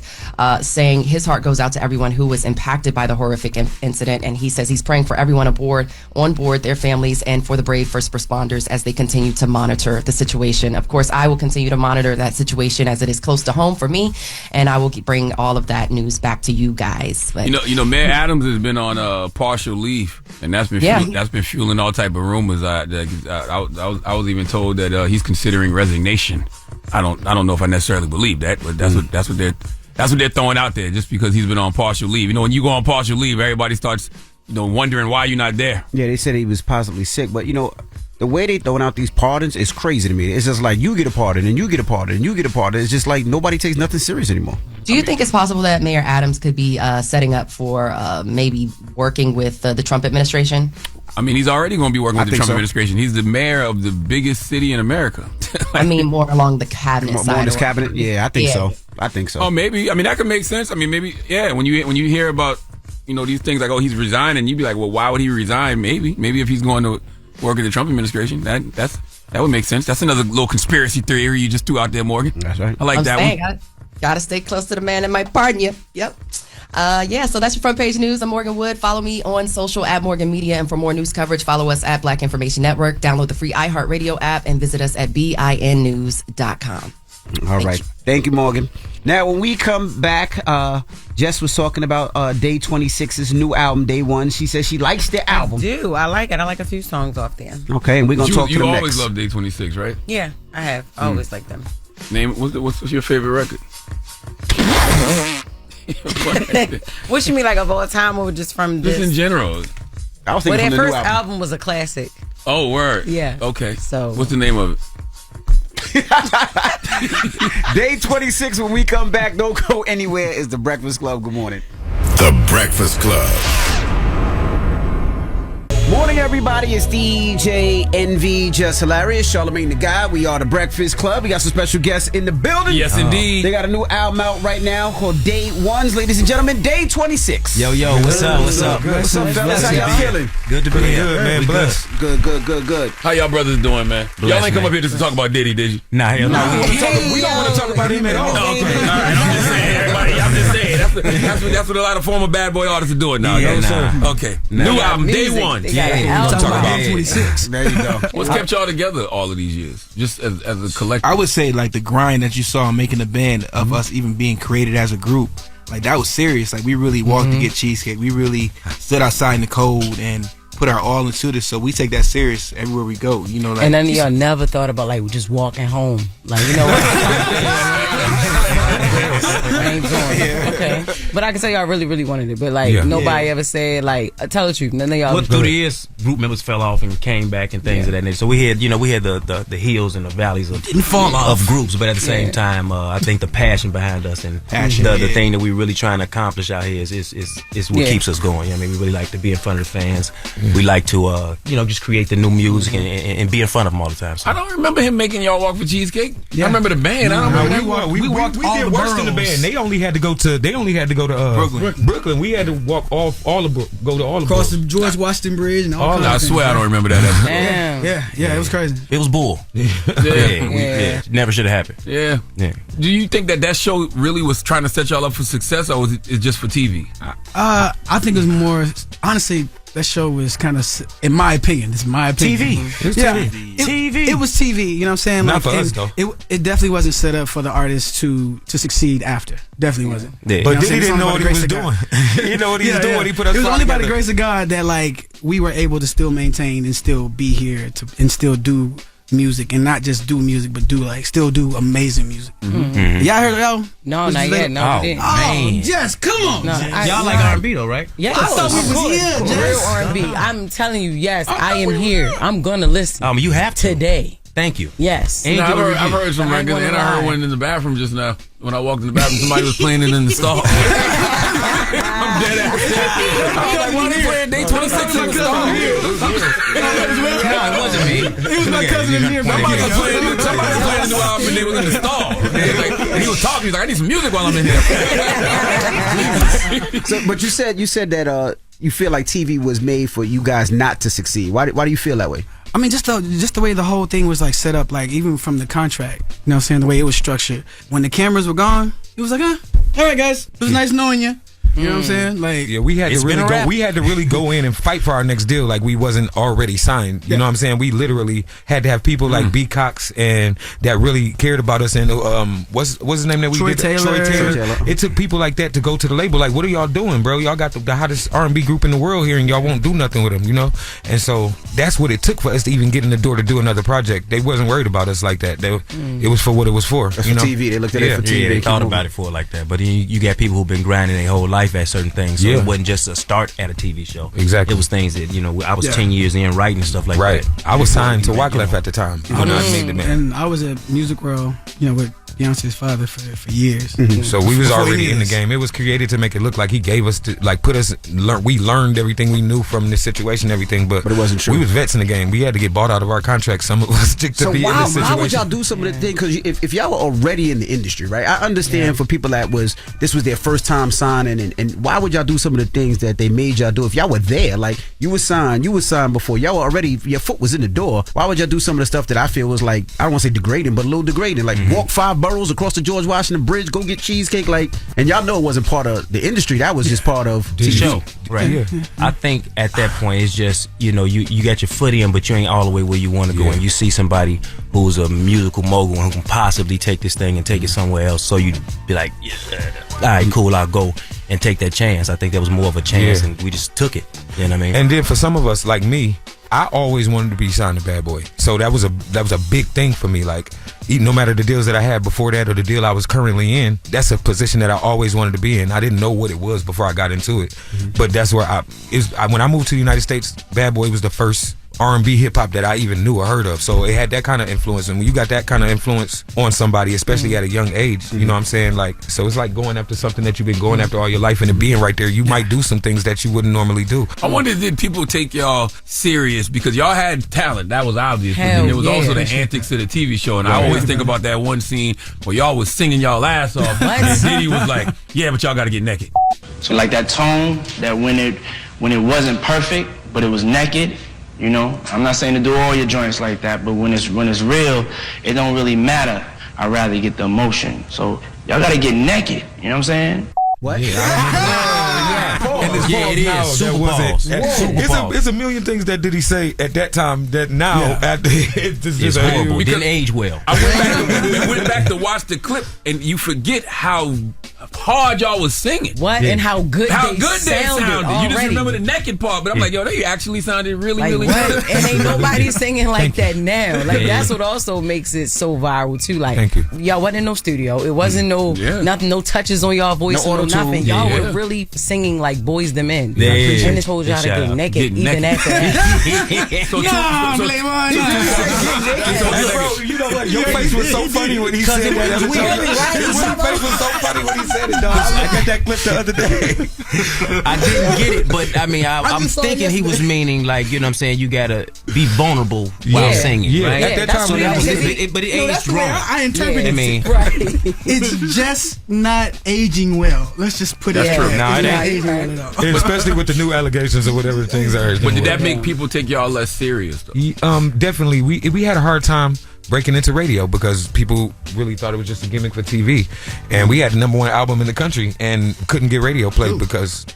saying his heart goes out to everyone who was impacted by the horrific incident, and he says he's praying for everyone on board, their families, and for the brave first responders as they continue to monitor the situation. Of course, I will continue to monitor that situation as it is close to home for me, and I will bring all of that news back to you guys. But, Mayor Adams has been on partial leave, and that's been fueling all type of rumors. I was even told that he's considering resignation. I don't know if I necessarily believe that, but that's what they're throwing out there. Just because he's been on partial leave, when you go on partial leave, everybody starts wondering why you're not there. Yeah, they said he was possibly sick, but the way they throwing out these pardons is crazy to me. It's just like you get a pardon and you get a pardon and you get a pardon. It's just like nobody takes nothing serious anymore. Do you think it's possible that Mayor Adams could be setting up for maybe working with the Trump administration? I mean, he's already going to be working with the Trump administration. He's the mayor of the biggest city in America. I mean, more along the cabinet side. More on his cabinet? Yeah, I think so. Oh, maybe. I mean, that could make sense. I mean, maybe, yeah, when you hear about, these things like, oh, he's resigning, you'd be like, well, why would he resign? Maybe if he's going to work in the Trump administration, that would make sense. That's another little conspiracy theory you just threw out there, Morgan. That's right. I like that one. Gotta stay close to the man that might pardon you. Yep. So that's your front page news. I'm Morgan Wood. Follow me on social at Morgan Media. And for more news coverage, follow us at Black Information Network. Download the free iHeartRadio app and visit us at BINnews.com. All right. Thank you, Morgan. Now, when we come back, Jess was talking about Day 26's new album, Day 1. She says she likes the album. I do. I like it. I like a few songs off there. Okay, and we're going to talk to them next. You always love Day 26, right? Yeah, I have. I always like them. Name what's your favorite record? What you mean, like of all time, or just from this? Just in general. I was thinking their from the first new album was a classic. Oh, word. Yeah. Okay. So what's the name of it? Day 26. When we come back, don't go anywhere. Is the Breakfast Club. Good morning. The Breakfast Club. Morning, everybody. It's DJ NV, Jess Hilarious, Charlamagne the Guy. We are the Breakfast Club. We got some special guests in the building. Yes, indeed. They got a new album out right now called Day 1. Ladies and gentlemen, Day 26. Yo, what's up? What's up? What's up, fellas? How y'all feeling? Good to be here. Good, man. Blessed. Good. How y'all brothers doing, man? Y'all ain't come up here just to talk about Diddy, did you? Nah, hell no. We don't want to talk about him at all. Okay. All right. I'm just saying, everybody. I'm just saying. That's what a lot of former bad boy artists are doing now. Okay. New album, Day 1. Yeah. Talk about 26. There you go. What's kept y'all together all of these years? Just as a collective? I would say like the grind that you saw making the band of us even being created as a group. Like that was serious. Like we really walked to get cheesecake. We really stood outside in the cold and put our all into this. So we take that serious everywhere we go. You know, like, and none of y'all never thought about like just walking home. Like, you know what? Okay. But I can say y'all really wanted it. But like nobody ever said like tell the truth. None of y'all. Well, through the years, group members fell off and came back and things of that nature. So we had the hills and the valleys of groups, but at the same time, I think the passion behind us and the thing that we really trying to accomplish out here is what keeps us going. You know, I mean, we really like to be in front of the fans. We like to just create the new music and be in front of them all the time. So. I don't remember him making y'all walk for cheesecake. I remember the band. I don't remember we walked all the worse than the band. They only had to go to Brooklyn. We had to walk go to all of across the George Washington Bridge and all. I swear I don't remember that. Damn. Yeah, it was crazy. It was bull. Never should have happened. Yeah. Do you think that show really was trying to set y'all up for success, or was it just for TV? I think it was more honestly. That show was kind of, in my opinion, TV. It was TV. It was TV. You know what I'm saying? Not for us though. It definitely wasn't set up for the artist to succeed after. Definitely wasn't. Yeah. But Diddy didn't know what he was doing. He know what he was doing. He put us. It was only by the grace of God that like we were able to still maintain and still be here and still do music and not just do music but still do amazing music. Y'all heard it all? No, not yet. No, we didn't. Man. Jess, come on. No, y'all like R&B though, right? Yes. I thought we was here, Jess. Real R&B. I'm telling you, yes, I am here. I'm gonna listen. You have to. Today. Thank you. Yes. I've heard some records, and I heard one in the bathroom just now. When I walked in the bathroom, somebody was playing it in the stall. I'm dead ass. I was like, why are they playing Day 26 in the stall? No, it wasn't me. It was my cousin in here. Somebody was playing a new album, and they were in the stall. And he was talking. He's like, I need some music while I'm in here. But you said that you feel like TV was made for you guys not to succeed. Why do you feel that way? I mean, just the way the whole thing was like set up, like even from the contract, you know what I'm saying, the way it was structured. When the cameras were gone, it was like, all right, guys, it was nice knowing you. You know what I'm saying? Like, yeah, we had to really go in and fight for our next deal like we wasn't already signed. You know what I'm saying? We literally had to have people like B Cox and that really cared about us. And what's his name that we Troy did? Taylor. Troy Taylor. It took people like that to go to the label. Like, what are y'all doing, bro? Y'all got the hottest R&B group in the world here, and y'all won't do nothing with them, you know? And so that's what it took for us to even get in the door to do another project. They wasn't worried about us like that. It was for what it was for. That's you for know? TV. They looked at it for TV. Yeah, they thought about it for it like that. But you got people who've been grinding their whole life at certain things. So it wasn't just a start at a TV show. Exactly. It was things that, I was 10 years in writing and stuff like that. I was signed to Wyclef at the time. And I was at Music World, with Beyonce's father for years. So we was already in the game. It was created to make it look like he gave us we learned everything we knew from this situation and everything, but it wasn't true. We was vets in the game. We had to get bought out of our contract. Some of us to be in this situation. Why would y'all do some of the things? Because if y'all were already in the industry, right? I understand for people this was their first time signing, and why would y'all do some of the things that they made y'all do? If y'all were there, like you were signed before, y'all were already, your foot was in the door. Why would y'all do some of the stuff that I feel was like, I don't want to say degrading, but a little degrading, like walk 5 boroughs boroughs across the George Washington Bridge, go get cheesecake. Like, and y'all know it wasn't part of the industry. That was just part of the TV. show. Right. I think at that point it's just, you got your foot in, but you ain't all the way where you want to go. And you see somebody who's a musical mogul who can possibly take this thing and take it somewhere else. So you be like, all right, cool, I'll go and take that chance. I think that was more of a chance, and we just took it. You know what I mean? And then for some of us, like me, I always wanted to be signed to Bad Boy. So that was a big thing for me. Like, no matter the deals that I had before that or the deal I was currently in, that's a position that I always wanted to be in. I didn't know what it was before I got into it. But that's where when I moved to the United States, Bad Boy was the first R&B hip hop that I even knew or heard of. So it had that kind of influence. And when you got that kind of influence on somebody, especially at a young age, you know what I'm saying? Like, so it's like going after something that you've been going after all your life, and it being right there, you might do some things that you wouldn't normally do. I wonder, did people take y'all serious? Because y'all had talent, that was obvious. But then there was also the antics of the TV show. And I always think about that one scene where y'all was singing y'all ass off. And Diddy was like, yeah, but y'all got to get naked. So like that tone, that when it wasn't perfect, but it was naked, you know, I'm not saying to do all your joints like that, but when it's real, it don't really matter. I'd rather get the emotion. So y'all gotta get naked. You know what I'm saying? What? It is. It's a million things that Diddy say at that time that now it's horrible. It didn't age well. We went back to watch the clip, and you forget how hard y'all was singing. What? And how good they sounded. You just remember the naked part, but I'm like, yo, they actually sounded really, like, really what? good. And ain't nobody singing like that now. Like, that's what also makes it so viral too. Like, y'all wasn't in no studio. It wasn't nothing, no touches on y'all voice, no nothing. Y'all were really singing like Boys the Men. And they told y'all to get naked even after that. You know what? Your face was so funny when he said that. Your face was so funny when he said it, dog. I got that clip the other day. I didn't get it, but I mean, I'm thinking he was meaning, like, you know what I'm saying, you gotta be vulnerable while singing, right? At that time, so but it aged wrong. I interpreted I mean, it's just not aging well. Let's just put it That's true. No, it ain't. Especially with the new allegations or whatever things are. But did that make people take y'all less serious, though? Definitely. We had a hard time breaking into radio because people really thought it was just a gimmick for TV, and we had the #1 album in the country and couldn't get radio play because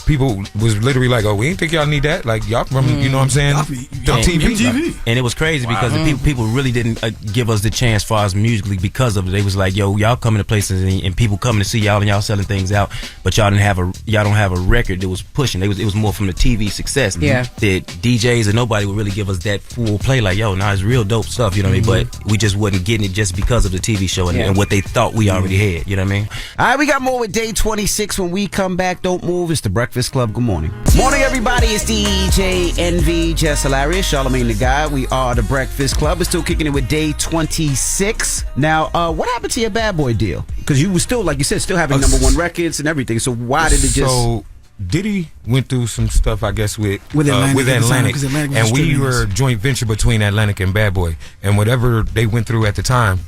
people was literally like, oh, we ain't think y'all need that, like y'all from you know what I'm saying, TV. And it was crazy because the people really didn't give us the chance for us musically because of it. They was like, yo, y'all coming to places and people coming to see y'all and y'all selling things out, but y'all don't have a record that was pushing. It was more from the TV success. That DJs and nobody would really give us that full play, like, yo, it's real dope stuff, you know what I mean? But we just wasn't getting it just because of the TV show and what they thought we already had, you know what I mean? All right, we got more with Day 26 when we come back. Don't move. It's the Breakfast Club. Good morning. Morning, everybody. It's DJ Envy, Jess Hilarious, Charlamagne the Guy. We are the Breakfast Club. We're still kicking it with Day 26. Now, what happened to your Bad Boy deal? Because you were still, like you said, still having #1 records and everything. So why did it just... So Diddy went through some stuff, I guess, with Atlantic, and we were a joint venture between Atlantic and Bad Boy. And whatever they went through at the time,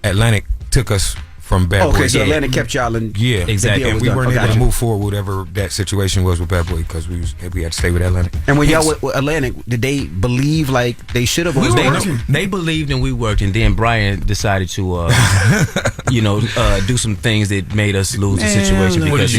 Atlantic took us from Bad Boy. Okay, so Atlantic kept y'all in. Yeah, exactly. And we weren't able to move forward, whatever that situation was with Bad Boy, because we had to stay with Atlantic. And when y'all with Atlantic, did they believe like they should have? They believed and we worked, and then Brian decided to, do some things that made us lose the situation. Look, Because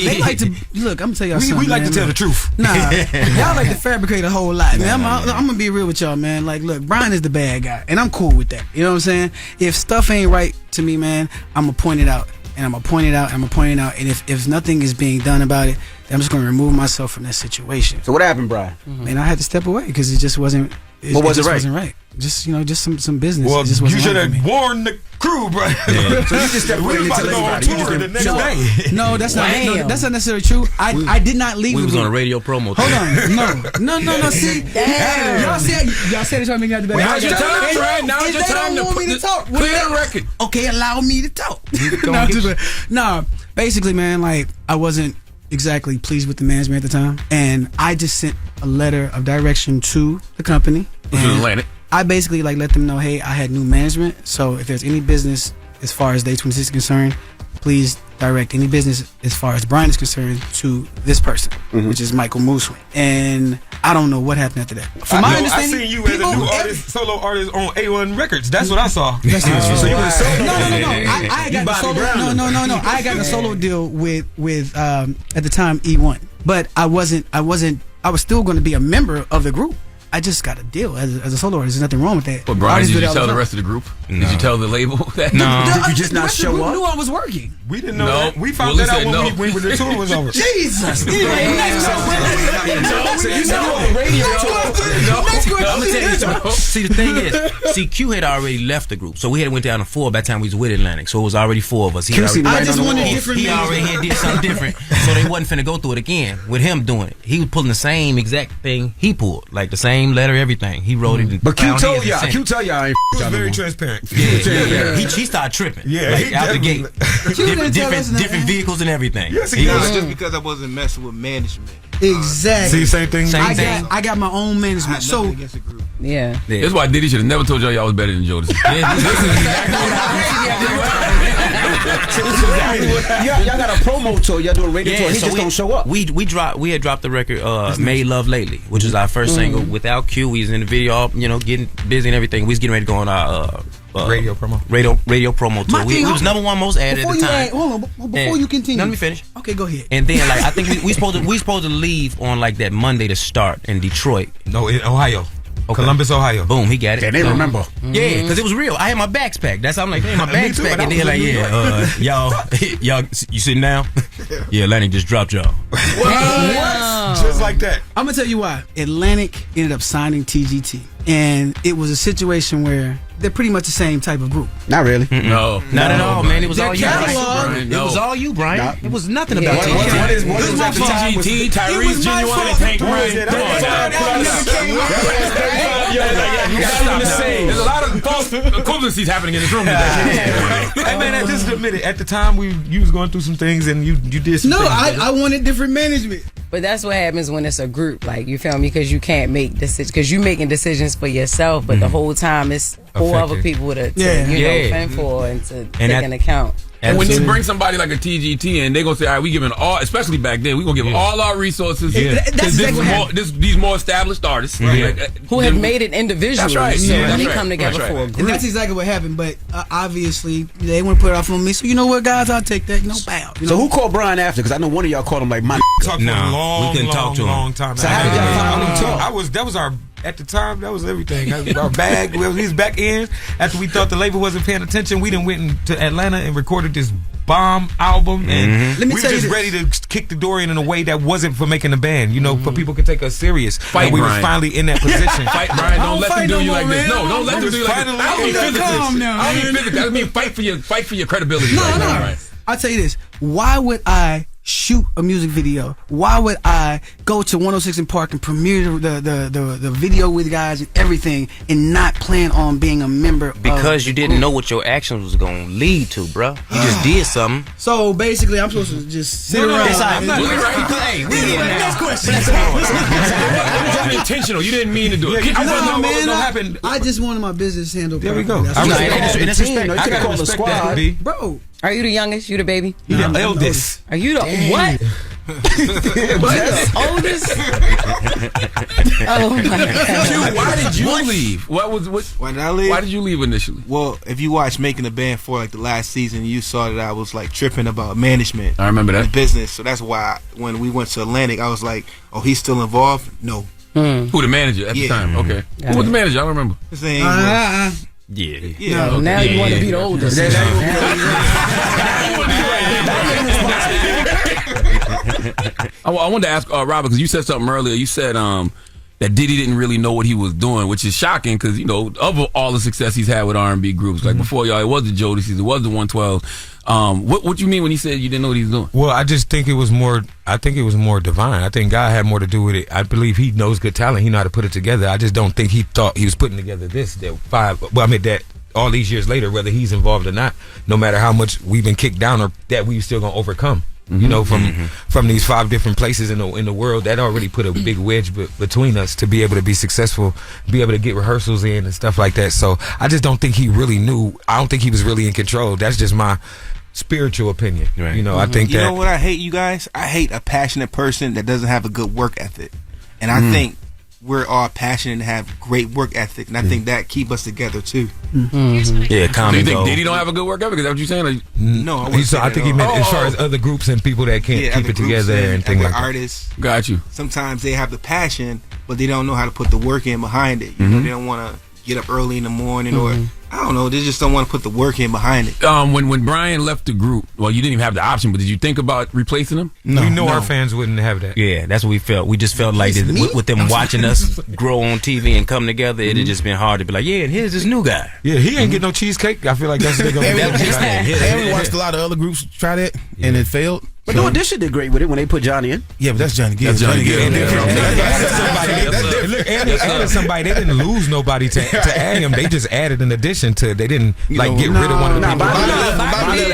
they like to look. I'm gonna tell y'all something. We like to tell the truth. Nah, y'all like to fabricate a whole lot, man. I'm gonna be real with y'all, man. Like, look, Brian is the bad guy, and I'm cool with that. You know what I'm saying? If stuff ain't right to me, man, I'm gonna point it out, and I'm gonna point it out, and I'm gonna point it out, and if nothing is being done about it, then I'm just gonna remove myself from that situation. So what happened, Brian? And I had to step away because it just wasn't. What wasn't right? Wasn't right. Just some business. Well, it just wasn't you should right have warned the crew, bro. Yeah. So you just stepped away and tell everybody. You just the next day. No, that's not. No, that's not necessarily true. I did not leave. We was on a radio promo. Hold on. No. See, y'all said it trying to make me have the better. Now's your time, Brian. Now's your time to clear the record. Okay, allow me to talk. No, basically, man, like I wasn't exactly pleased with the management at the time, and I just sent a letter of direction to the company. Atlantic. I basically let them know, hey, I had new management, so if there's any business as far as Day 26 is concerned, please direct any business as far as Brian is concerned to this person, which is Michael Moosewin. And I don't know what happened after that. From my understanding, I seen you as a new artist, solo artist on A1 Records. That's what I saw. So you was a solo. No. I got the solo. No. I got the solo deal with at the time E1, but I was still going to be a member of the group. I just got a deal as a solo artist. There's nothing wrong with that. But Brian, did you tell the rest of the group? No. Did you tell the label that? No. Did you just not show up? Knew I was working. We didn't know that. We found that out when the tour was over. Jesus. So you said you on the radio tour. I'm gonna tell you something. See, the thing is, Q had already left the group, so we had went down to 4 by the time we was with Atlantic. So it was already 4 of us. He already had did something different, so they wasn't finna go through it again with him doing it. He was pulling the same exact thing he pulled, like the same letter, everything. He wrote it. But Q told y'all. I ain't. He was very transparent. Yeah. He started tripping. Yeah, like out the gate. different vehicles and everything. Yes, he was just because I wasn't messing with management. Exactly. See, same thing. I got my own management. So against the group. Yeah. That's why Diddy should have never told y'all was better than Jodeci. Y'all got a promo tour. Y'all do a radio tour. He just don't show up. We had dropped the record "Made Love Lately," which was our first single without Q. We was in the video, getting busy and everything. We was getting ready to go on our radio promo tour. We was number 1 most added at the time. Hold on, before you continue. Let me finish. Okay, go ahead. And then I think we supposed to leave on like that Monday to start in Detroit. No, in Ohio. Okay. Columbus, Ohio. Boom, he got it. Yeah, they remember. Yeah, because it was real. I had my bags packed. That's how I'm like, hey, my bags packed. And they're like, y'all, you sitting down? Yeah, Atlantic just dropped y'all. What? Just like that. I'm gonna tell you why. Atlantic ended up signing TGT, and it was a situation where they're pretty much the same type of group. Not really. No, not at all, man. It was all you, Brian. It was all you, Brian. It was nothing about TGT. What is at the time? TGT, Tyrese, Genuine, and Tank Bryan. There's a lot of false equivalencies happening in this room today. Hey man, just admit it. At the time, you was going through some things, and you did some things. I wanted different management. But that's what happens when it's a group, like, you feel me? Because you can't make decisions, because you making decisions for yourself, but the whole time it's 4 other people to fend for and to take an account. And when you bring somebody like a TGT in, they're going to say, all right, we giving all, especially back then, we're going to give all our resources to these more established artists. Who have made it individually. That's right. So then they come together for a group. And that's exactly what happened, but obviously they want to put it off on me. So you know what, guys, I'll take that. No bow. So who called Brian after? Because I know one of y'all called him like my talked to him we couldn't talk to him. Long time. So how did y'all finally talk? That was our... At the time, that was everything. Our bag, we was back in. After we thought the label wasn't paying attention, we then went to Atlanta and recorded this bomb album. And we were just ready to kick the door in a way that wasn't for making the band. You know, for people could take us serious. Fight, we Brian. were finally in that position. Fight, Brian. Don't let them do you like this. No, don't let them do you like this. I don't mean physics. I mean fight for your credibility. No. I'll tell you this. Why would I shoot a music video? Why would I go to 106 in Park and premiere the video with guys and everything and not plan on being a member because you didn't know what your actions was going to lead to, bro. You just did something. So basically, I'm supposed to just sit around. Hey, next question. It wasn't intentional. You didn't mean to do it. I just wanted my business handled. There we go. I gotta respect that, B. Bro. Are you the youngest? You the baby? The eldest. Are you the what? Oldest? Oh my God! Why did you leave? Why did I leave? Why did you leave initially? Well, if you watch Making the Band for like the last season, you saw that I was like tripping about management. I remember that business. So that's why when we went to Atlantic, I was like, "Oh, he's still involved?" No. Who the manager at the time? Okay. Who was the manager? I don't remember. His name was. Yeah. No, now you want to be the oldest. I wanted to ask Robert, because you said something earlier. You said that Diddy didn't really know what he was doing, which is shocking because, you know, of all the success he's had with R&B groups, like before y'all, it was the Jodeci's, it was the 112. What you mean when you said you didn't know what he was doing? Well, I just think it was more. I think it was more divine. I think God had more to do with it. I believe He knows good talent. He know how to put it together. I just don't think He thought He was putting together that all these years later, whether He's involved or not, no matter how much we've been kicked down or that we still gonna overcome. You know, from these 5 different places in the world, that already put a big wedge between us to be able to be successful, be able to get rehearsals in and stuff like that. So I just don't think he really knew. I don't think he was really in control. That's just my spiritual opinion. Right. You know, I think you that. know what I hate, you guys? I hate a passionate person that doesn't have a good work ethic. And I think we're all passionate and have great work ethic, and I think that keep us together too. Yeah, So you think Diddy don't have a good work ethic? Is that what you're saying? Like, no, I think he meant as far as other groups and people that can't keep it together and things like that. Artists, got you. Sometimes they have the passion, but they don't know how to put the work in behind it. You know, they don't want to get up early in the morning, or I don't know, they just don't want to put the work in behind it. When Brian left the group, well, you didn't even have the option, but did you think about replacing him? We know our fans wouldn't have that. Yeah, that's what we felt. We just felt like with them watching us grow on TV and come together, it had just been hard to be like, yeah, and here's this new guy. Yeah, he ain't get no cheesecake. I feel like that's what they're going to do. And we watched a lot of other groups try that, and it failed. But no, Audition did great with it when they put Johnny in. Yeah, but that's Johnny Gill. Look, added somebody. They didn't lose nobody to add him. They just added an addition to. They didn't get rid of one of the people. Bobby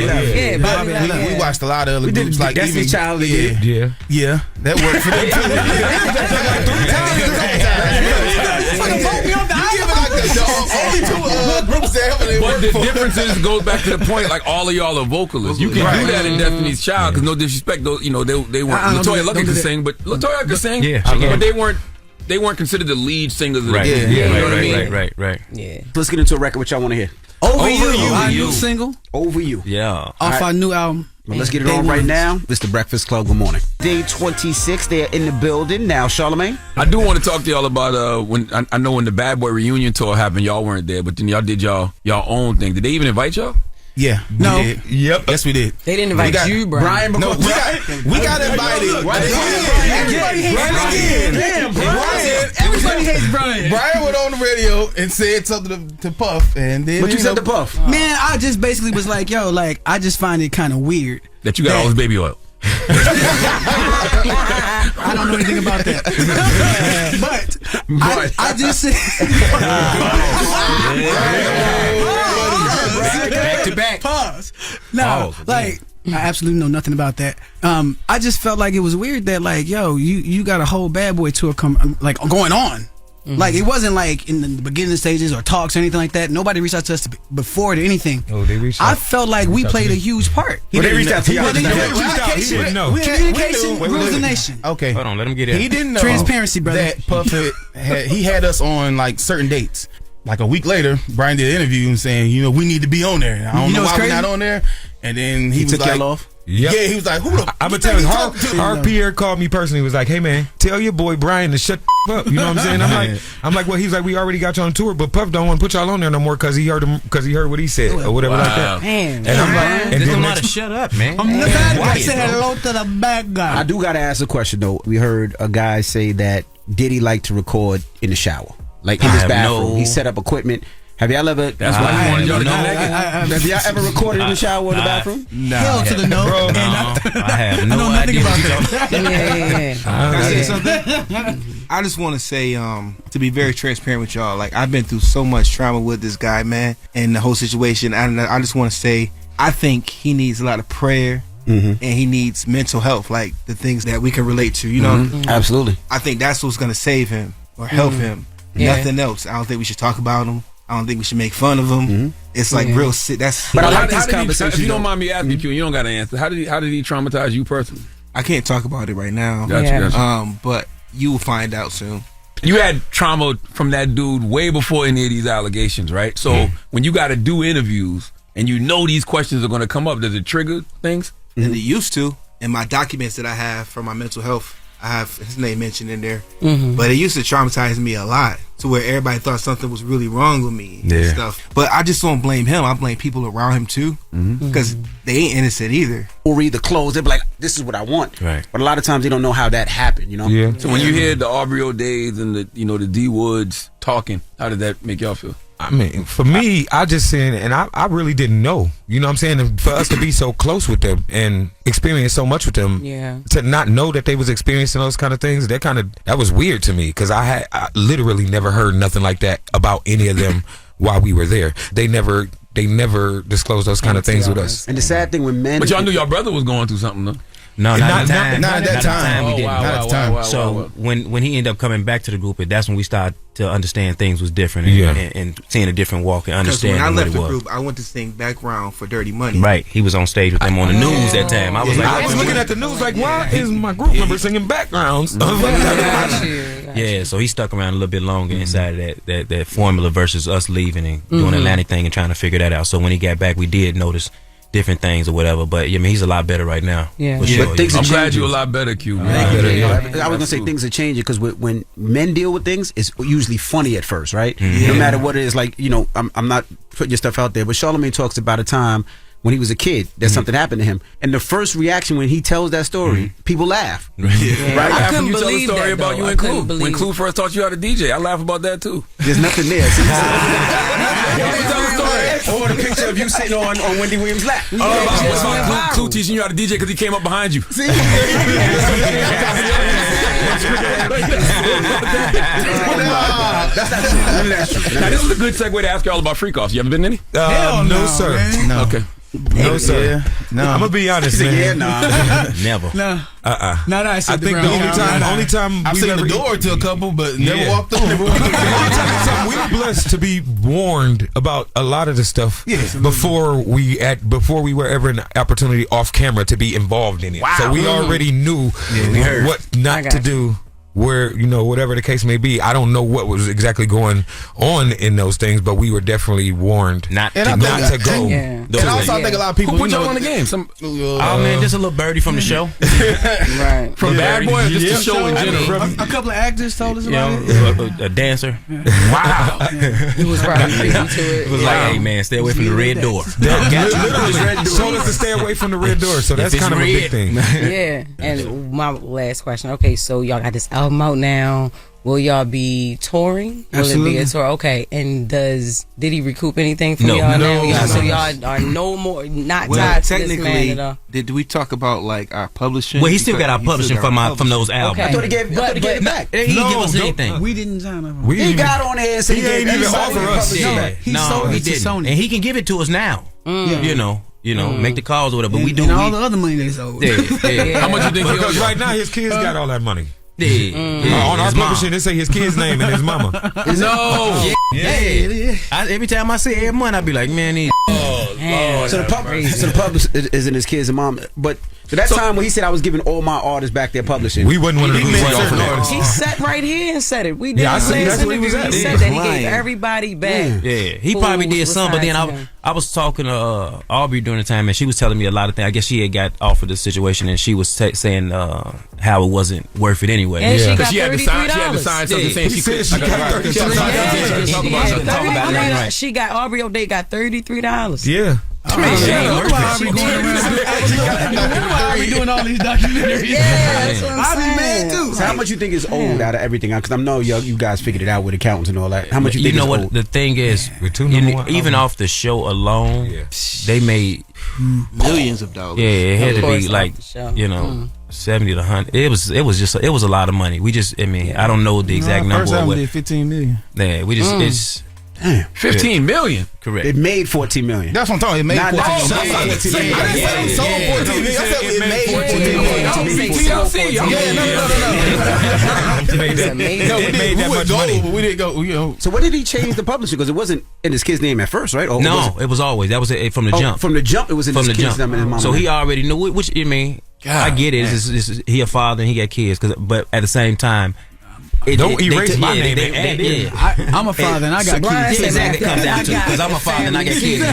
left. We watched a lot of other groups like Destiny's Child. Yeah, that worked for them But the difference is, goes back to the point, like all of y'all are vocalists. You can do that in Destiny's Child, because no disrespect, those, you know, they weren't. Latoya Luckett could sing, but Latoya could sing. But they weren't considered the lead singers of the group. You know what I mean? Right. Yeah. Let's get into a record which y'all want to hear. Over You. Our new single. Over You. Yeah. Off our new album. Well, let's get it on right now. This is the Breakfast Club. Good morning. Day 26. They're in the building now. Charlamagne. I do want to talk to y'all about when I know when the Bad Boy reunion tour happened, y'all weren't there, but then y'all did y'all own thing. Did they even invite y'all? Yeah. No. We did. Yep. Yes, we did. They didn't invite you, Brian. No, we got invited. Everybody hates Brian. Brian went on the radio and said something to Puff, and then. What you said to Puff? Man, I just basically was like, yo, like I just find it kind of weird that you got all this baby oil. I don't know anything about that. But I just said back to back. Pause. No, like I absolutely know nothing about that. I just felt like it was weird that like, yo, you got a whole Bad Boy tour like going on. Like it wasn't like in the beginning stages or talks or anything like that. Nobody reached out to us before or anything. Oh, they reached out. I felt like we played a huge part. Well, they reached out to you. Communication rules the nation. Okay, hold on, let him get in. He didn't know transparency, brother. That Puff he had us on like certain dates. Like a week later, Brian did an interview and saying, you know, we need to be on there. I don't know why we're not on there. And then he was took like, y'all off. Yep. Yeah, he was like, who the I'm gonna tell you, our Pierre called me personally. Was like, hey man, tell your boy Brian to shut the up. You know what I'm saying? I'm like, well, he's like, we already got you on tour, but Puff don't want to put y'all on there no more because he heard what he said or whatever like that. Man, and I'm like, and then to shut up, man. I'm the bad guy. Say hello to the bad guy. I do gotta ask a question though. We heard a guy say that Diddy liked to record in the shower, like in his bathroom. He set up equipment. Have y'all ever? That's why I wanted y'all to know. Have y'all ever recorded in the shower or in the bathroom? No. Hell to the no. Bro, no. I have no idea about that. I just want to say, to be very transparent with y'all, like I've been through so much trauma with this guy, man, and the whole situation. And I just want to say, I think he needs a lot of prayer. And he needs mental health, like the things that we can relate to, you know. Absolutely. I think that's what's gonna save him or help him. Nothing else. I don't think we should talk about him. I don't think we should make fun of him. It's like real sick. That's. But I like this conversation. If you don't mind me asking you, you don't got to answer. How did he traumatize you personally? I can't talk about it right now. Gotcha. But you will find out soon. You had trauma from that dude way before any of these allegations, right? So when you got to do interviews and you know these questions are going to come up, does it trigger things? And it used to. In my documents that I have for my mental health, I have his name mentioned in there. But it used to traumatize me a lot, to where everybody thought something was really wrong with me and stuff. But I just don't blame him. I blame people around him too, because they ain't innocent either. Or read the clothes, they'll be like, this is what I want. Right. But a lot of times they don't know how that happened, you know? Yeah. So when you hear the Aubrey O'Days and the D Woods talking, how did that make y'all feel? I mean, for me, I just saying, and I really didn't know. You know what I'm saying? And for us to be so close with them and experience so much with them, to not know that they was experiencing those kind of things, that was weird to me, because I literally never heard nothing like that about any of them while we were there. They never disclosed those kind of things with us. And the sad thing with men, but y'all knew your brother was going through something, though. No, not at that time. We didn't. So when he ended up coming back to the group, that's when we started to understand things was different and seeing a different walk and understanding when I left what it the was. group, I went to sing background for Dirty Money. Right, he was on stage with them on the news that time. I was like, I was looking at the news like, why is my group member singing backgrounds? Yeah, so he stuck around a little bit longer inside of that formula versus us leaving and doing the Atlantic thing and trying to figure that out. So when he got back, we did notice different things or whatever, but I mean he's a lot better right now. But things I'm glad you're a lot better, Q. I was gonna say things are changing because when men deal with things, it's usually funny at first, right? No matter what it is, like I'm not putting your stuff out there, but Charlamagne talks about a time when he was a kid that something happened to him, and the first reaction when he tells that story, people laugh. Right? I couldn't you tell the story about you and Clue. When Clue first taught you how to DJ, I laugh about that too. There's nothing there. Tell the story. Or the picture of you sitting on Wendy Williams' lap. About Clue teaching you how to DJ because he came up behind you. See? Now, this is a good segue to ask you all about freak-offs. You ever been to any? No, sir. Man. No. Okay. No, sir. Yeah, no. I'm gonna be honest, man. Yeah, nah. Never. No. No, I I think the only time I've we've seen ever the door to a couple, but never walked through. We were blessed to be warned about a lot of the stuff before we were ever an opportunity off camera to be involved in it. Wow. So we already knew what not to do. Where whatever the case may be, I don't know what was exactly going on in those things, but we were definitely warned not to go. And also, I think a lot of people who put y'all on the game. Oh man, just a little birdie from the show, right? From Bad Boy, or just the show in general. A couple of actors told us about a dancer. Wow, he was probably busy to it. It was like, hey man, stay away from the red door. Told us to stay away from the red door, so that's kind of a big thing. Yeah, and my last question. Okay, so y'all got this album out now. Will y'all be touring? Will Absolutely. it be a tour? Okay, and did he recoup anything from y'all now? So y'all are no more not tied to this man at all. Did we talk about like our publishing? Well, he still got our publishing from those albums. Okay. I thought he gave it back. He didn't give us anything. We didn't sign up. He got on there and said he ain't even offer us. He sold it to Sony, and he can give it to us now. You know, make the calls or whatever. But we do all the other money they sold. How much you think? Because right now his kids got all that money. Yeah. On our publishing, they say his kid's name and his mama. No. Every time I see every month, I be like, man, so the publisher isn't his kids and mom, but so that time when he said I was giving all my artists back their publishing, we wasn't one of the groups. He sat right here and said it. We did. I see. That's where he was at. He said that he gave everybody back. Yeah, he probably did some, but then I was talking to Aubrey during the time, and she was telling me a lot of things. I guess she had got offered the situation, and she was saying how it wasn't worth it anyway. And she got she had to sign something saying she could. She got Aubrey O'Day got $33. Yeah. Why are we doing all these documentaries? Yeah, that's what I'm saying. mad too. So how much you think is owed out of everything? Because I know you guys figured it out with accountants and all that. How much you think is owed? The thing is, even off the show alone, they made millions of dollars. Yeah, it had to be like 70 to 100. It was a lot of money. I don't know the exact number. First album did 15 million. Yeah, we just it's. 15 million. Correct. It made 14 million. That's what I'm talking. It made 14 million. I said it made 14 million. No, we made that much money. But we didn't go. So what did he change the publisher? Because it wasn't in his kid's name at first, right? No, it was always. That was it from the jump. From the jump, it was in his kid's name and his mama. So he already knew which. I mean, I get it. He a father and he got kids. But at the same time. Don't erase my name. I'm a father and I got kids. Exactly, comes down to because I'm a father and I got kids.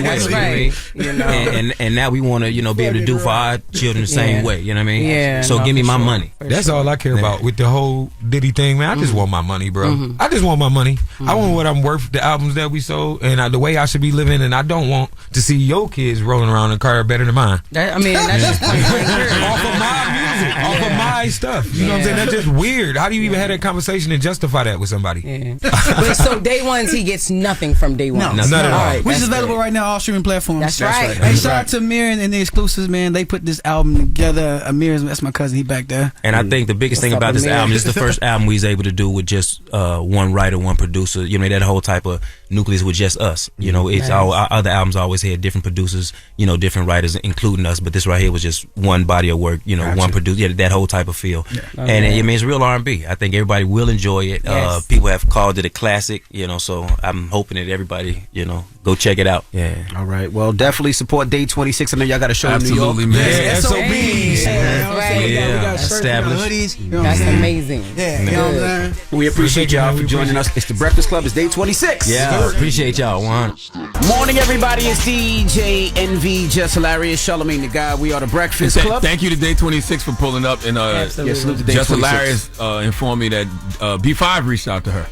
And now we want to be able to do for our children the same way. You know what I mean? Yeah. So give me my money. That's all I care about with the whole Diddy thing, man. I just want my money, bro. I just want my money. I want what I'm worth. The albums that we sold and the way I should be living. And I don't want to see your kids rolling around in a car better than mine. That's just off of my music, off of my nice stuff. You know what I'm saying? That's just weird. How do you even have that conversation and justify that with somebody? Yeah. But so day ones, he gets nothing from day one. None at all. Right, which is available right now on all streaming platforms. That's right. Hey, shout out to Amir and the exclusives, man. They put this album together. Amir, that's my cousin. He back there. And I think the biggest thing about this album, this is the first album we was able to do with just one writer, one producer. You know, that whole type of nucleus with just us. You know, it's our other albums always had different producers, you know, different writers, including us. But this right here was just one body of work, you know, one producer. Yeah, that whole type of feel. Yeah. And I mean, it's real R&B. I think everybody will enjoy it. Yes. People have called it a classic, you know, so I'm hoping that everybody, you know, go check it out. Yeah. All right. Well, definitely support Day 26. I know y'all got a show in New York. Absolutely, man. Yeah, SOBs. Yeah, we got shirts, established. hoodies. You know That's what I'm saying? amazing. Yeah, you know what I'm saying? We appreciate y'all for joining us. It's the Breakfast Club. It's Day 26. Yeah, appreciate y'all. Morning, everybody. It's DJ NV, Jess Hilarious, Charlamagne the Guy. We are the Breakfast Club. Thank you to Day 26 for pulling up. And salute to Day Jess 26. Hilarious informed me that B5 reached out to her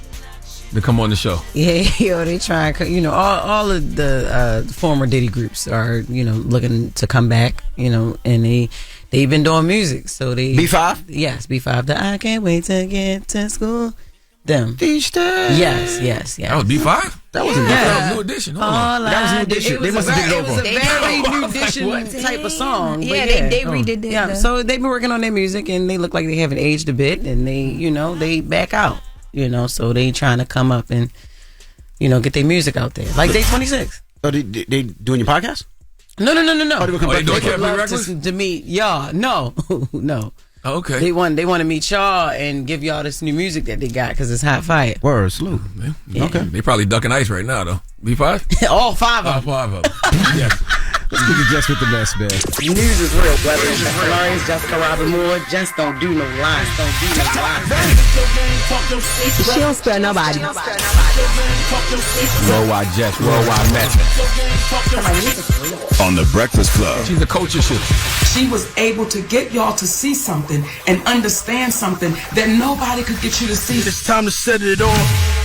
to come on the show. Yeah, yo, they try. You know, all of the former Diddy groups are, you know, looking to come back. You know, and they've been doing music. So they B5. Yes, B5. The I can't wait to get to school. Them. Yes. That was B5? That wasn't that was New Edition. Hold on. That was New Edition. They must have did It was a very New Edition type of song. Yeah, they redid it. Yeah, so they've been working on their music, and they look like they haven't aged a bit, and they, you know, they back out. You know, so they trying to come up and, you know, get their music out there. Like Day 26. Oh, they doing your podcast? No. Oh, they will come back doing to meet y'all. No. Oh, okay. They want to meet y'all and give y'all this new music that they got because it's hot fire. Word, salute. Yeah. Okay. They probably ducking ice right now, though. B5? All five of them. All 5 of them. Yes. Let's get to Jess with the Mess, man. News is real, brother. Jess Hilarious, Jessica Robin Moore. Just don't do no lies. Don't do no lies. She don't spare nobody. Worldwide Jess, worldwide Mack. On the Breakfast Club. She's a culture shifter. She was able to get y'all to see something and understand something that nobody could get you to see. It's time to set it off.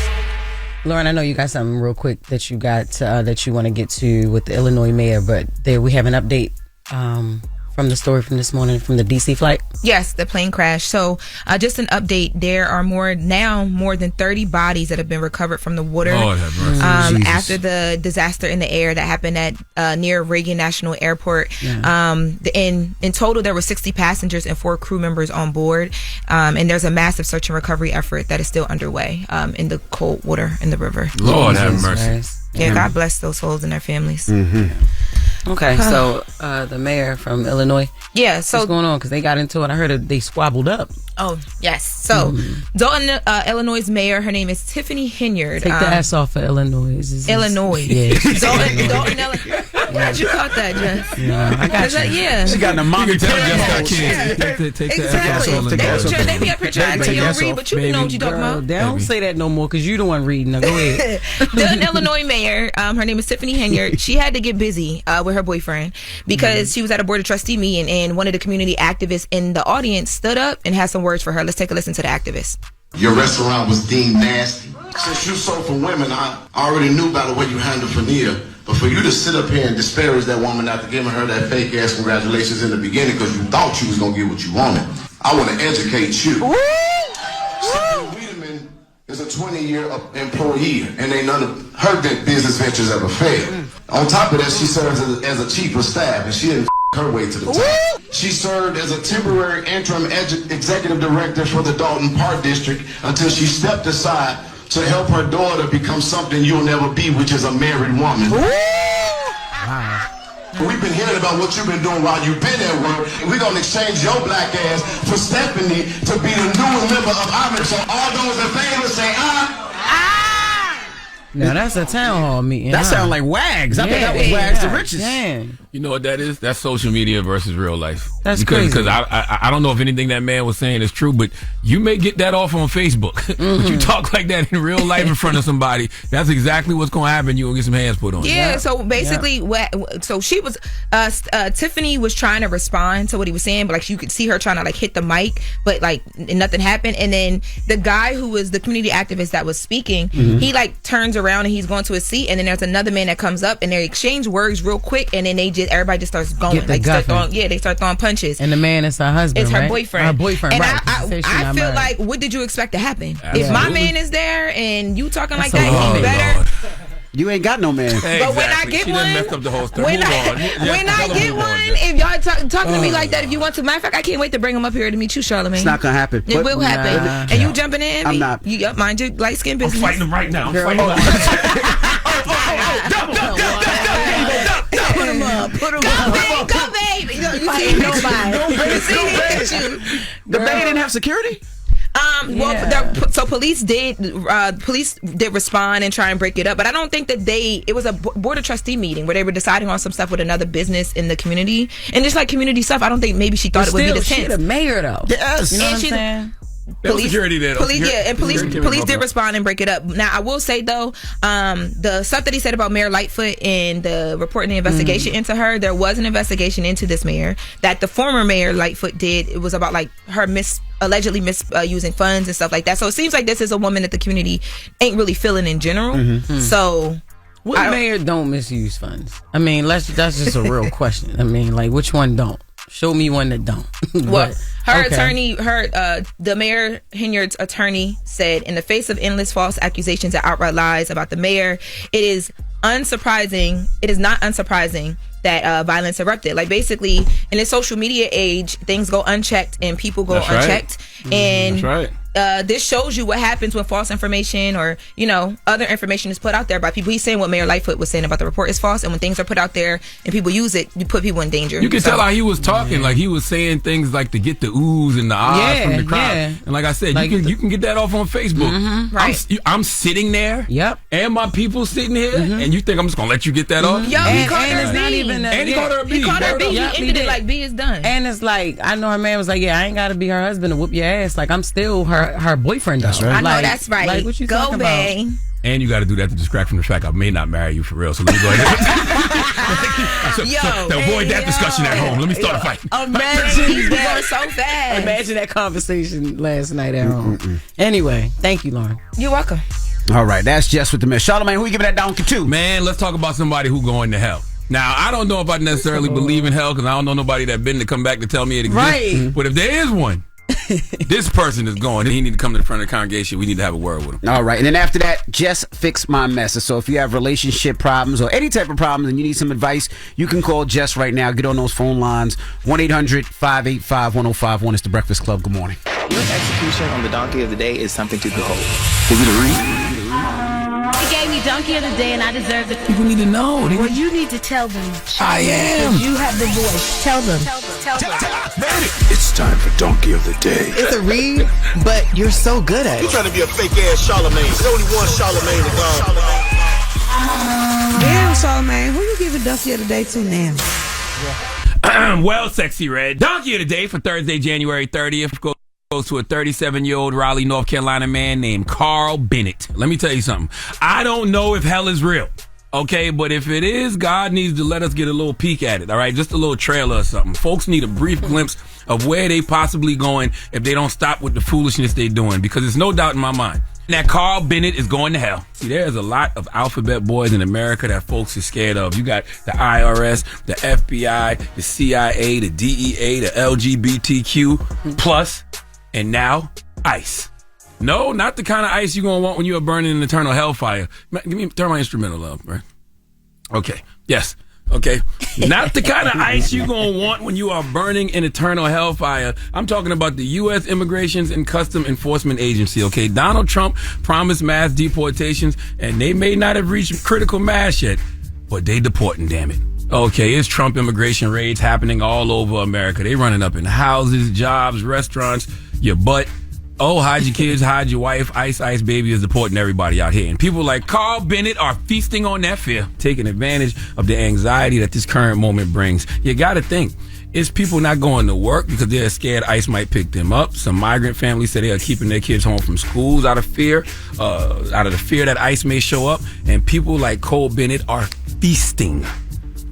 Lauren, I know you got something real quick that you got that you want to get to with the Illinois mayor, but we have an update from the story from this morning from the DC flight. Yes, the plane crash. So just an update. There are more than 30 bodies that have been recovered from the water after the disaster in the air that happened at near Reagan National Airport. Yeah. In total, there were 60 passengers and 4 crew members on board. And there's a massive search and recovery effort that is still underway in the cold water in the river. Lord have mercy. Yeah, God bless those souls and their families. Mm-hmm. Okay, so the mayor from Illinois. Yeah, so what's going on? Because they got into it. I heard they squabbled up. Oh, yes. So Dalton, Illinois' mayor, her name is Tiffany Henyard. Take the ass off of Illinois. Illinois. Yeah. Dalton, Illinois. I'm glad you caught that, Jess. Yeah, I got you. Yeah. She got the mommy Take the ass off. They be up here trying to tell you to read, but you know what you're talking about. Don't say that no more, because you the one reading. Now, go ahead. The Illinois mayor, her name is Tiffany Henyard. She had to get busy with her boyfriend because she was at a board of trustee meeting, and one of the community activists in the audience stood up and had some words for her. Let's take a listen to the activist. Your restaurant was deemed nasty. Since you sold for women, I already knew about the way you handled Fania. But for you to sit up here and disparage that woman after giving her that fake ass congratulations in the beginning because you thought you was going to get what you wanted, I want to educate you. Wiedemann is a 20-year employee, and ain't none of her business ventures ever failed. On top of that, she serves as a chief of staff, and she didn't her way to the top. She served as a temporary interim executive director for the Dalton Park District until she stepped aside to help her daughter become something you'll never be, which is a married woman. Wow. We've been hearing about what you've been doing while you've been at work, and we're going to exchange your black ass for Stephanie to be the newest member of Ahmed. So all those in favor say Now that's a town hall meeting. That sounds like Wags. I think that was Wags the richest. Damn. You know what that is? That's social media versus real life. That's crazy. Because I don't know if anything that man was saying is true, but you may get that off on Facebook. But you talk like that in real life in front of somebody, that's exactly what's going to happen. You're going to get some hands put on you. Yeah, so basically, so she was, Tiffany was trying to respond to what he was saying, but like you could see her trying to like hit the mic, but like nothing happened. And then the guy who was the community activist that was speaking, he like turns around and he's going to his seat, and then there's another man that comes up and they exchange words real quick, and then they just everybody just starts going. Like they start throwing punches. And the man is her husband. It's her right? boyfriend. Her boyfriend. And right. I feel like, what did you expect to happen? Absolutely. If my man is there and you talking like that, he better. Lord. You ain't got no man. But when I get one, messed up the whole story. when I get one, if y'all talking to me like that, if you want to, matter of fact, I can't wait to bring him up here to meet you, Charlamagne. It's not gonna happen. It will happen. And you jumping in? I'm not. You mind your light skin business? I'm fighting him right now. Girl, Put him up. Go, baby. You see nobody. The baby didn't have security. So police did respond and try and break it up, but I don't think that it was a board of trustee meeting where they were deciding on some stuff with another business in the community, and just like community stuff, I don't think maybe she thought it would be this tense. She's the mayor though. Yes, you know what I'm saying. Police did respond and break it up. Now, I will say though, the stuff that he said about Mayor Lightfoot and the report and the investigation into her, there was an investigation into this mayor that the former Mayor Lightfoot did. It was about like her allegedly misusing funds and stuff like that. So it seems like this is a woman that the community ain't really feeling in general. So what mayor don't misuse funds? I mean, that's just a real question. I mean, like, which one don't? Show me one that don't. Well, attorney, the Mayor Hinyard's attorney said, in the face of endless false accusations and outright lies about the mayor, it is not unsurprising that violence erupted. Like, basically, in the social media age, things go unchecked and people go unchecked. Right. And that's right. This shows you what happens when false information or, other information is put out there by people. He's saying what Mayor Lightfoot was saying about the report is false, and when things are put out there and people use it, you put people in danger. You can tell how he was talking, like he was saying things like to get the oohs and the ahs from the crowd. Yeah. And like I said, like, you can get that off on Facebook. Right. I'm sitting there, and my people sitting here, and you think I'm just gonna let you get that off? Yo, he called her B. And he called her B. He called her B. He ended it like B is done. And it's like, I know her man was like, I ain't gotta be her husband to whoop your ass. Like, I'm still her boyfriend. That's right. I know that's right. Like, what you go, talking babe. about? And you got to do that to distract from the fact I may not marry you for real. So let me go ahead. To avoid that discussion at home, let me start a fight. Imagine that. So fast. Imagine that conversation last night at home. Anyway, thank you, Lauren. You're welcome. All right, that's Jess with the Mess. Charlamagne, who you giving that donkey to? Man, let's talk about somebody who going to hell. Now, I don't know if I necessarily believe in hell because I don't know nobody that been to come back to tell me it exists. Right. But if there is one, this person is going. He need to come to the front of the congregation. We need to have a word with him. All right. And then after that, Jess Fix My Mess. So if you have relationship problems or any type of problems and you need some advice, you can call Jess right now. Get on those phone lines. 1-800-585-1051. It's The Breakfast Club. Good morning. Your execution on the donkey of the day is something to behold. Is it a read? He gave me donkey of the day and I deserve it. People need to know. Well, you need to tell them. I am. You have the voice. Tell them. Tell them. It's time for Donkey of the Day. It's a read, but you're so good at it. You trying to be a fake ass Charlamagne. There's only one Charlamagne to go. Damn, Charlamagne. Who you giving donkey of the day to now? Well, Sexy Red. Donkey of the day for Thursday, January 30th. Goes to a 37-year-old Raleigh, North Carolina man named Carl Bennett. Let me tell you something. I don't know if hell is real. Okay, but if it is, God needs to let us get a little peek at it, all right? Just a little trailer or something. Folks need a brief glimpse of where they possibly going if they don't stop with the foolishness they're doing, because there's no doubt in my mind that Carl Bennett is going to hell. See, there's a lot of alphabet boys in America that folks are scared of. You got the IRS, the FBI, the CIA, the DEA, the LGBTQ+, and now ICE. No, not the kind of ice you're going to want when you are burning in eternal hellfire. Turn my instrumental up, right? Okay. Yes. Okay. Not the kind of ice you're going to want when you are burning in eternal hellfire. I'm talking about the U.S. Immigrations and Custom Enforcement Agency, okay? Donald Trump promised mass deportations, and they may not have reached critical mass yet, but they deporting, damn it. Okay, it's Trump immigration raids happening all over America. They running up in houses, jobs, restaurants, your butt. Oh, hide your kids, hide your wife. Ice Baby is deporting everybody out here. And people like Carl Bennett are feasting on that fear, taking advantage of the anxiety that this current moment brings. You got to think, it's people not going to work because they're scared ICE might pick them up. Some migrant families say they are keeping their kids home from schools out of fear, out of the fear that ICE may show up. And people like Carl Bennett are feasting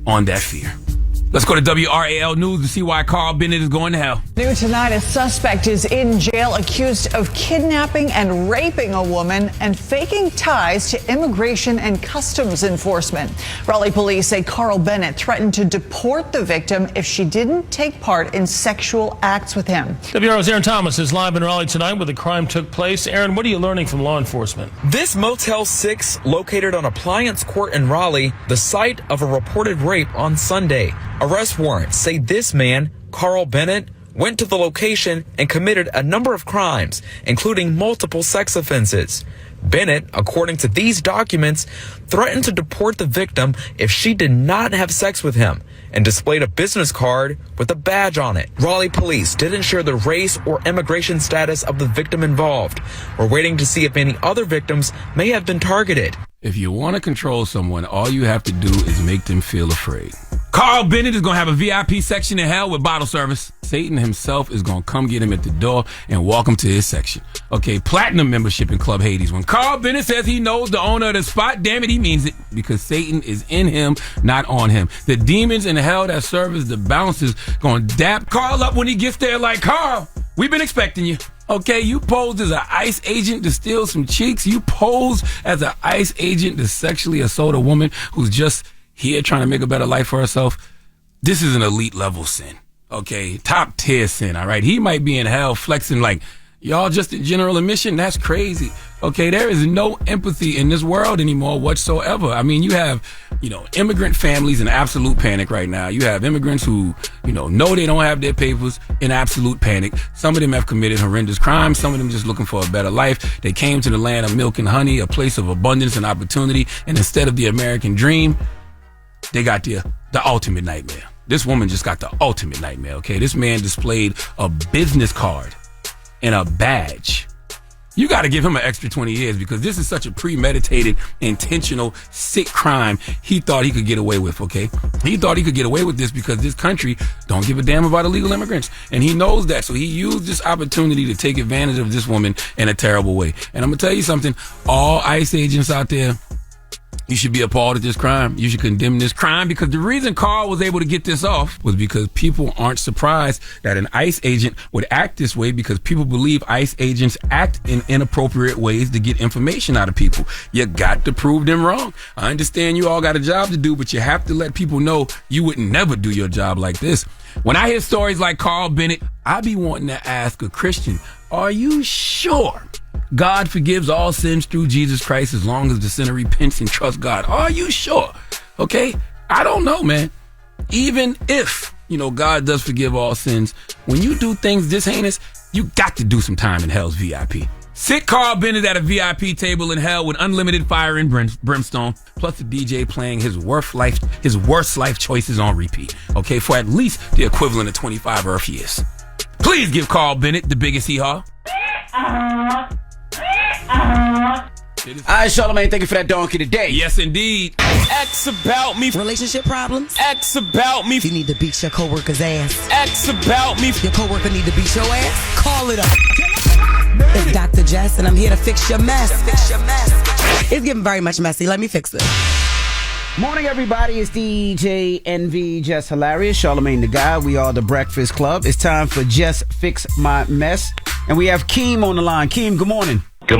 on that fear. Let's go to WRAL News to see why Carl Bennett is going to hell. New tonight, a suspect is in jail accused of kidnapping and raping a woman and faking ties to immigration and customs enforcement. Raleigh police say Carl Bennett threatened to deport the victim if she didn't take part in sexual acts with him. WRAL's Aaron Thomas is live in Raleigh tonight where the crime took place. Aaron, what are you learning from law enforcement? This Motel 6, located on Appliance Court in Raleigh, the site of a reported rape on Sunday. Arrest warrants say this man, Carl Bennett, went to the location and committed a number of crimes, including multiple sex offenses. Bennett, according to these documents, threatened to deport the victim if she did not have sex with him and displayed a business card with a badge on it. Raleigh police didn't share the race or immigration status of the victim involved. We're waiting to see if any other victims may have been targeted. If you want to control someone, all you have to do is make them feel afraid. Carl Bennett is going to have a VIP section in hell with bottle service. Satan himself is going to come get him at the door and walk him to his section. Okay, platinum membership in Club Hades. When Carl Bennett says he knows the owner of the spot, damn it, he means it. Because Satan is in him, not on him. The demons in hell that serve as the bouncers going to dap Carl up when he gets there like, Carl, we've been expecting you. Okay, you posed as an ICE agent to steal some cheeks. You posed as an ICE agent to sexually assault a woman who's just here trying to make a better life for herself. This is an elite level sin. Okay, top tier sin, all right? He might be in hell flexing like, y'all just in general admission? That's crazy. Okay, there is no empathy in this world anymore whatsoever. I mean, you have, immigrant families in absolute panic right now. You have immigrants who, know they don't have their papers in absolute panic. Some of them have committed horrendous crimes. Some of them just looking for a better life. They came to the land of milk and honey, a place of abundance and opportunity. And instead of the American dream, they got the ultimate nightmare. This woman just got the ultimate nightmare, okay? This man displayed a business card and a badge. You got to give him an extra 20 years because this is such a premeditated, intentional, sick crime he thought he could get away with, okay? He thought he could get away with this because this country don't give a damn about illegal immigrants. And he knows that, so he used this opportunity to take advantage of this woman in a terrible way. And I'm going to tell you something, all ICE agents out there, you should be appalled at this crime. You should condemn this crime because the reason Carl was able to get this off was because people aren't surprised that an ICE agent would act this way because people believe ICE agents act in inappropriate ways to get information out of people. You got to prove them wrong. I understand you all got a job to do, but you have to let people know you would never do your job like this. When I hear stories like Carl Bennett, I be wanting to ask a Christian, are you sure God forgives all sins through Jesus Christ as long as the sinner repents and trusts God? Are you sure? Okay? I don't know, man. Even if, God does forgive all sins, when you do things this heinous, you got to do some time in hell's VIP. Sit Carl Bennett at a VIP table in hell with unlimited fire and brimstone, plus the DJ playing his worst life choices on repeat, okay, for at least the equivalent of 25 Earth years. Please give Carl Bennett the biggest hee-haw. All right, Charlamagne, thank you for that donkey today. Yes, indeed. X about me. Relationship problems? X about me. You need to beat your coworker's ass. X about me. Your coworker need to beat your ass? Call it up. It's Dr. Jess, and I'm here to fix your mess. It's getting very much messy. Let me fix it. Morning, everybody. It's DJ NV, Jess Hilarious, Charlamagne the Guy. We are the Breakfast Club. It's time for Jess Fix My Mess. And we have Keem on the line. Keem, good morning. Good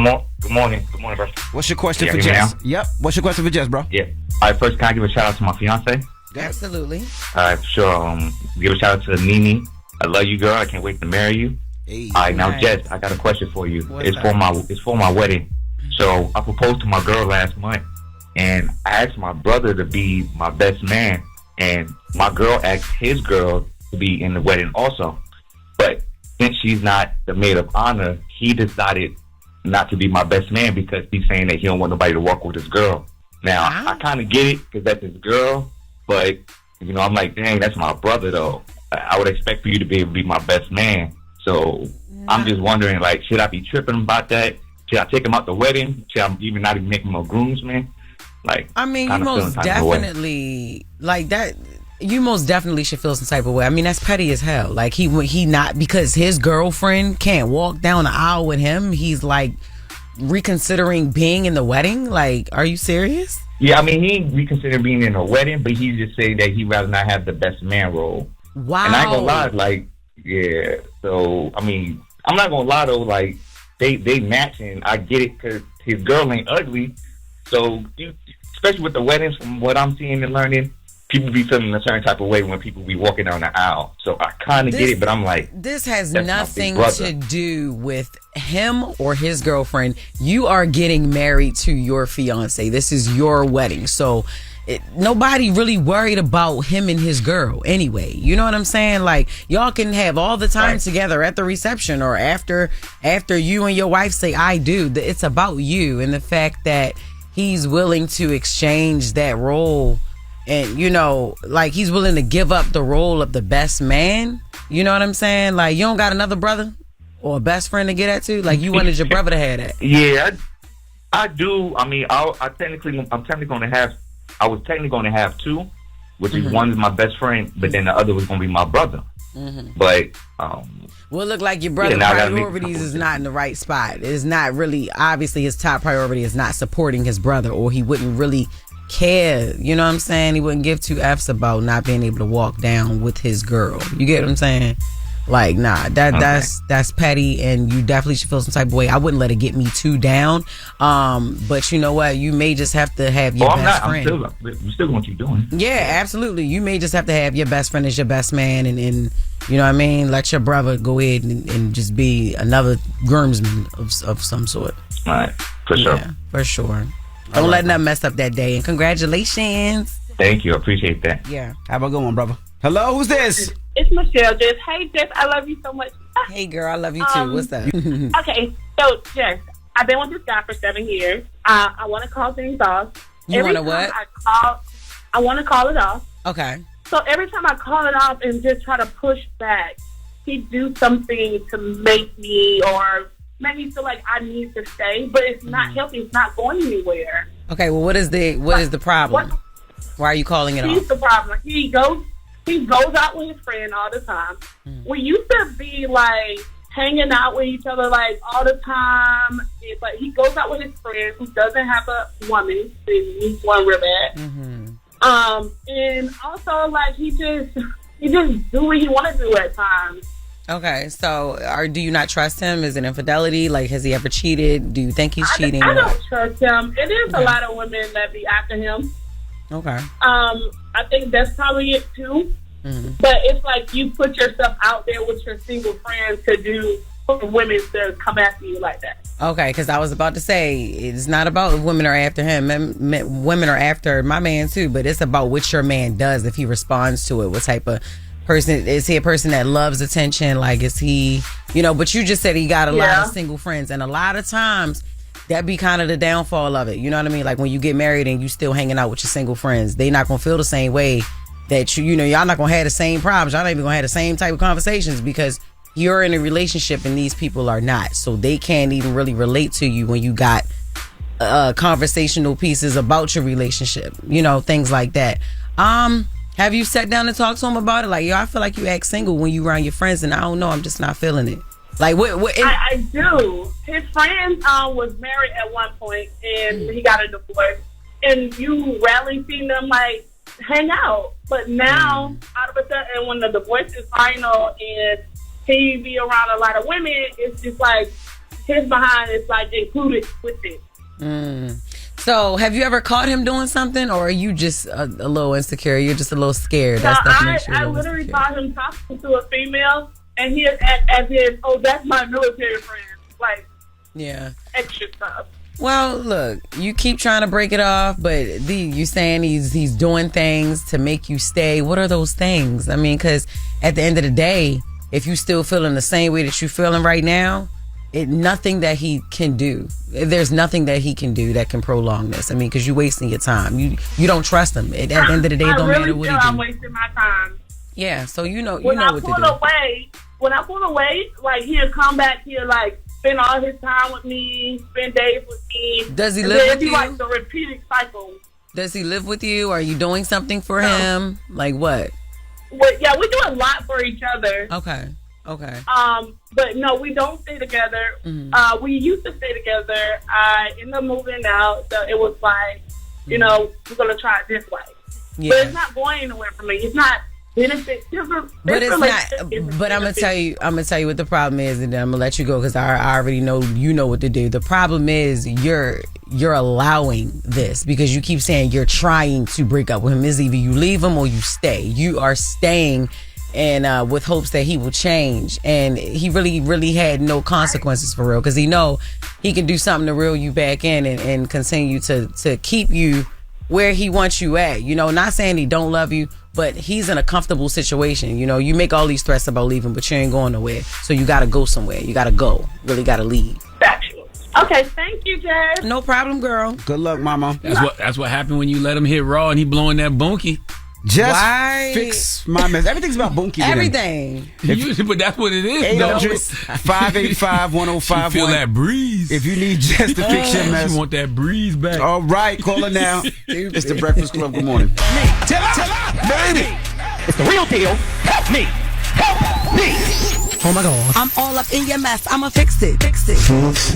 morning, bro. What's your question for Jess? Yep. What's your question for Jess, bro? Yeah. All right, first, can I give a shout out to my fiance? Absolutely. All right, for sure. Give a shout out to Nene. I love you, girl. I can't wait to marry you. Hey, all right, now, Jess, I got a question for you. It's for my wedding. So I proposed to my girl last month, and I asked my brother to be my best man, and my girl asked his girl to be in the wedding also. But since she's not the maid of honor, he decided not to be my best man because he's saying that he don't want nobody to walk with his girl. Now, I kind of get it because that's his girl, but, I'm like, dang, that's my brother, though. I would expect for you to be able to be my best man. So I'm just wondering, like, should I be tripping about that? Should I take him out the wedding? Should I even not even make him a groomsman? Like, I mean, you most definitely, like that, you most definitely should feel some type of way. I mean, that's petty as hell. Like, he not, because his girlfriend can't walk down the aisle with him, he's like reconsidering being in the wedding. Like, are you serious? Yeah, I mean, he ain't reconsider being in a wedding, but he's just saying that he'd rather not have the best man role. Wow. And I ain't gonna lie, like, yeah. So, I mean, I'm not gonna lie, though, like, they match, and I get it, because his girl ain't ugly. So, especially with the weddings, from what I'm seeing and learning, people be feeling a certain type of way when people be walking down the aisle. So I kind of get it, but I'm like, this has nothing to do with him or his girlfriend. You are getting married to your fiance. This is your wedding. So nobody really worried about him and his girl anyway. You know what I'm saying? Like, y'all can have all the time together at the reception or after you and your wife say, I do. It's about you and the fact that he's willing to exchange that role. And, you know, like, he's willing to give up the role of the best man. You know what I'm saying? Like, you don't got another brother or a best friend to get at too? Like, you wanted your brother to have that. Yeah, I do. I mean, I was technically going to have two, which is one is my best friend, but then the other was going to be my brother. But, well, look like your brother's priorities is not in the right spot. It's not really, obviously, his top priority is not supporting his brother, or he wouldn't really care, you know what I'm saying? He wouldn't give two F's about not being able to walk down with his girl. You get what I'm saying? Like, nah, that's petty, and you definitely should feel some type of way. I wouldn't let it get me too down. But you know what? You may just have to have your best friend. I'm still going to keep doing it. Yeah, absolutely. You may just have to have your best friend as your best man, and you know what I mean? Let your brother go ahead and just be another groomsman of some sort. All right, for sure. Yeah, for sure. Don't let nothing mess up that day. And congratulations. Thank you. I appreciate that. Yeah. Have a good one, brother. Hello, who's this? It's Michelle, Jess. Hey, Jess, I love you so much. Hey, girl, I love you too. What's up? Okay, so, Jess, I've been with this guy for 7 years. I want to call things off. You want to what? I want to call it off. Okay. So every time I call it off and just try to push back, he do something to make me feel like I need to stay, but it's not helping. It's not going anywhere. Okay, well, what is the problem? Why are you calling it off? He's the problem. He goes out with his friend all the time. We used to be like hanging out with each other like all the time, but he goes out with his friend who doesn't have a woman. He needs one real bad. And also like he just do what he want to do at times. Okay, so do you not trust him? Is it infidelity? Like, has he ever cheated? Do you think he's cheating? I don't trust him. It is a lot of women that be after him. Okay. I think that's probably it too. But it's like you put yourself out there with your single friends for women to come after you like that. Okay, because I was about to say, it's not about women are after him. Women are after my man too, but it's about what your man does, if he responds to it. What type of person is he? A person that loves attention? Like, is he, but you just said he got a lot of single friends, and a lot of times that be kind of the downfall of it. You know what I mean? Like, when you get married and you still hanging out with your single friends, they not gonna feel the same way that y'all not gonna have the same problems. Y'all not even gonna have the same type of conversations because you're in a relationship and these people are not. So they can't even really relate to you when you got conversational pieces about your relationship, things like that. Have you sat down and talked to him about it? Like, I feel like you act single when you around your friends, and I don't know, I'm just not feeling it. Like, I do. His friend was married at one point, and he got a divorce. And you rarely seen them, like, hang out. But now, out of a sudden, when the divorce is final and he be around a lot of women, it's just like his behind is, like, included with it. So, have you ever caught him doing something, or are you just a little insecure? You're just a little scared. No, I literally caught him talking to a female, and he is as if, oh, that's my military friend. Like, extra stuff. Well, look, you keep trying to break it off, but you saying he's doing things to make you stay. What are those things? I mean, because at the end of the day, if you still feeling the same way that you're feeling right now, nothing that he can do. There's nothing that he can do that can prolong this. I mean, because you're wasting your time. You don't trust him. At the end of the day, it don't matter what he do. I'm wasting my time. Yeah, so you know what to do. When I pull away, like, he'll come back here, like, spend all his time with me, spend days with me. Does he live with you? Like the repeating cycle. Does he live with you? Are you doing something for him? Like what? Well, yeah, we do a lot for each other. Okay. But no, we don't stay together. We used to stay together. I ended up moving out, so it was like you know, we're gonna try it this way. Yeah. But it's not going anywhere for me. It's not benefit. But it's not. But I'm gonna tell you what the problem is, and then I'm gonna let you go because I already know you know what to do. The problem is you're allowing this because you keep saying you're trying to break up with him. It's either you leave him or you stay. You are staying, and with hopes that he will change. And he really had no consequences for real because he know he can do something to reel you back in and continue to keep you where he wants you at. You know, not saying he don't love you, but he's in a comfortable situation. You know, you make all these threats about leaving, but you ain't going nowhere. So you got to go somewhere. You got to go. Really got to leave. Okay, thank you, Jess. No problem, girl. Good luck, mama. That's what happened when you let him hit raw and he blowing that bunkie. Jess Fix My Mess. Everything's about bunkie. Everything. But that's what it is. 800-585-1051. You feel that breeze. If you need Jess to fix your mess. You want that breeze back. All right, call her now. It's the Breakfast Club. Good morning. Tell her, baby. It's the real deal. Help me. Help me. Oh my God. I'm all up in your mess. I'ma fix it. Fix it. Fix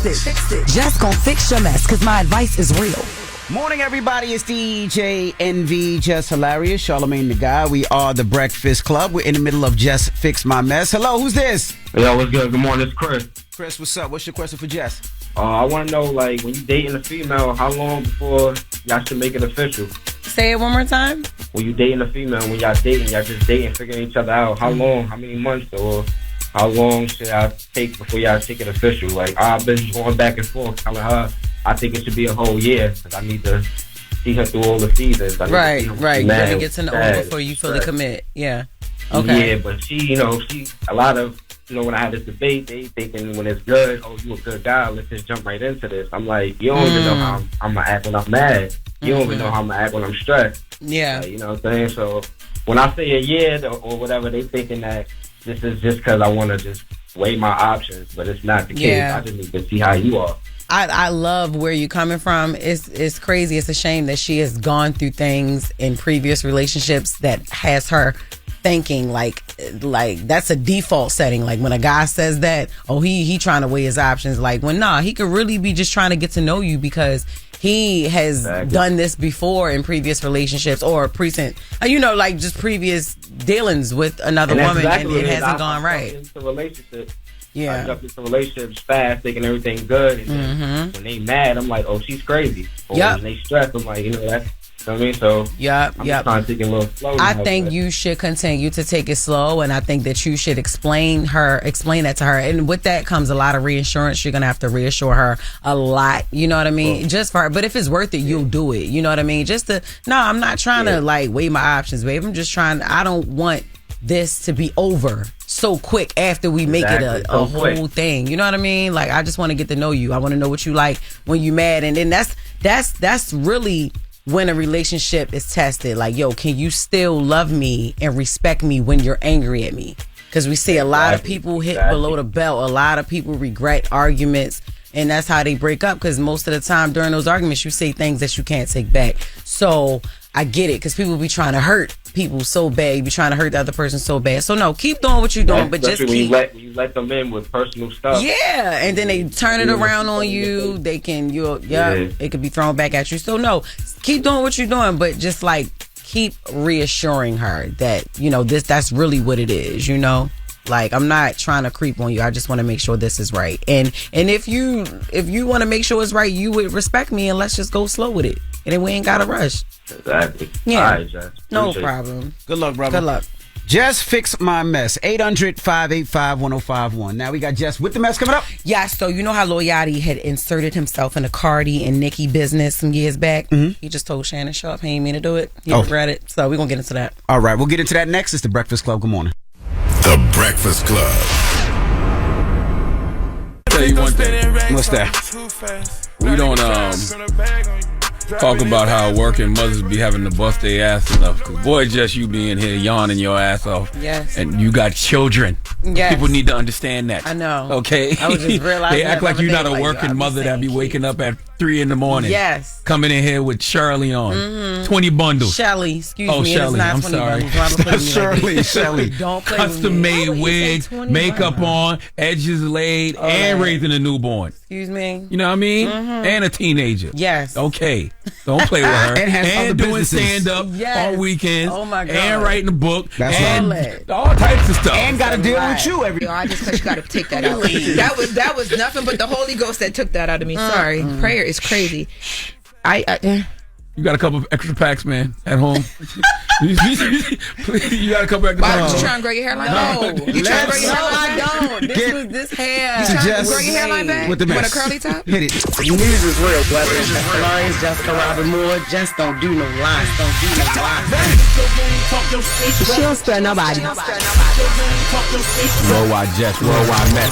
it. Fix it. Just gon' fix your mess, cause my advice is real. Morning, everybody. It's DJ NV, Jess Hilarious, Charlamagne the Guy. We are the Breakfast Club. We're in the middle of Jess Fix My Mess. Hello, who's this? Yo, what's good? Good morning, it's Chris. Chris, what's up? What's your question for Jess? I want to know, like, when you dating a female, how long before y'all should make it official? Say it one more time. When you dating a female, when y'all dating, y'all just dating, figuring each other out. How long? How many months? Or how long should y'all take before y'all take it official? Like, I've been going back and forth telling her I think it should be a whole year because I need to see her through all the seasons. Right. You gotta get to know her before you fully commit. Yeah. Okay. Yeah, but she a lot of, when I had this debate, they thinking when it's good, oh, you a good guy, let's just jump right into this. I'm like, you don't even know how I'm gonna act when I'm mad. You don't even know how I'm gonna act when I'm stressed. Yeah. You know what I'm saying? So when I say a year or whatever, they thinking that this is just because I want to just weigh my options, but it's not the case. I just need to see how you are. I love where you're coming from. It's crazy. It's a shame that she has gone through things in previous relationships that has her thinking like that's a default setting. Like when a guy says that, oh, he trying to weigh his options. Like when he could really be just trying to get to know you because he has done this before in previous relationships or previous dealings with another woman and it hasn't gone right. Into relationship. Yeah. I jumped into relationships fast, thinking everything good. And then when they mad, I'm like, oh, she's crazy. Or when they stressed, I'm like, that's, you know what I mean? So I'm just trying to take it a little slow. I think you should continue to take it slow, and I think that you should explain that to her. And with that comes a lot of reassurance. You're gonna have to reassure her a lot. You know what I mean? Just for her. But if it's worth it, you'll do it. You know what I mean? I'm not trying to weigh my options, babe. I'm just trying. I don't want this to be over so quick after we make it a whole thing. You know what I mean? Like I just want to get to know you. I want to know what you like when you mad, and then that's really when a relationship is tested. Like, yo, can you still love me and respect me when you're angry at me? Because we see a lot of people hit below the belt. A lot of people regret arguments, and that's how they break up. Because most of the time during those arguments, you say things that you can't take back. So I get it, because people be trying to hurt people so bad. You be trying to hurt the other person so bad. So no, keep doing what you're doing, but just keep. When you let them in with personal stuff. Yeah, and then they turn it around on you. They can, it could be thrown back at you. So no, keep doing what you're doing, but just keep reassuring her that that's really what it is. Like, I'm not trying to creep on you. I just want to make sure this is right. And if you want to make sure it's right, you would respect me, and let's just go slow with it. And then we ain't got to rush. Exactly. Yeah. All right, Jess. No problem. Good luck, brother. Good luck. Jess Fix My Mess. 800-585-1051. Now we got Jess with the mess coming up. Yeah, so you know how Lil Yachty had inserted himself in the Cardi and Nicki business some years back? Mm-hmm. He just told Shannon Sharp he ain't mean to do it. He regret it. So we're going to get into that. All right, we'll get into that next. It's The Breakfast Club. Good morning. The Breakfast Club. Tell you one thing. What's that? We don't talk about how working mothers be having to bust their ass enough. Cause boy, just you being here yawning your ass off. Yes. And you got children. Yes. People need to understand that. I know. Okay. I was just realizing they act like you're not a working mother that be waking up at 3 in the morning. Yes. Coming in here with Shirley on. 20 bundles. Shelly, excuse me. Shelly. It's not I'm 20 sorry. bundles. Shirley. Don't play Custom with me. made wigs, makeup on, edges laid, and raising a newborn. Excuse me. You know what I mean? And a teenager. Yes. Okay. Don't play with her. And has other doing businesses. stand-up on weekends. Oh, my God. And writing a book. That's and right. all types of stuff. And got to deal with you every Yo, I just thought you got to take that out. That was nothing but the Holy Ghost that took that out of me. Sorry. Prayer is crazy. You got a couple of extra packs, man, at home. You got a couple extra Why packs. don't you try and grow your hairline? No. You trying to grow your hairline? I don't. This hair. You trying to grow your hairline back? With the mess. With a curly top? Hit it. News is real, brother. Jess Hilarious, Jessica Robin Moore. Just don't do no lies. Don't do no lies. She don't spare nobody. Worldwide Jess, worldwide mess.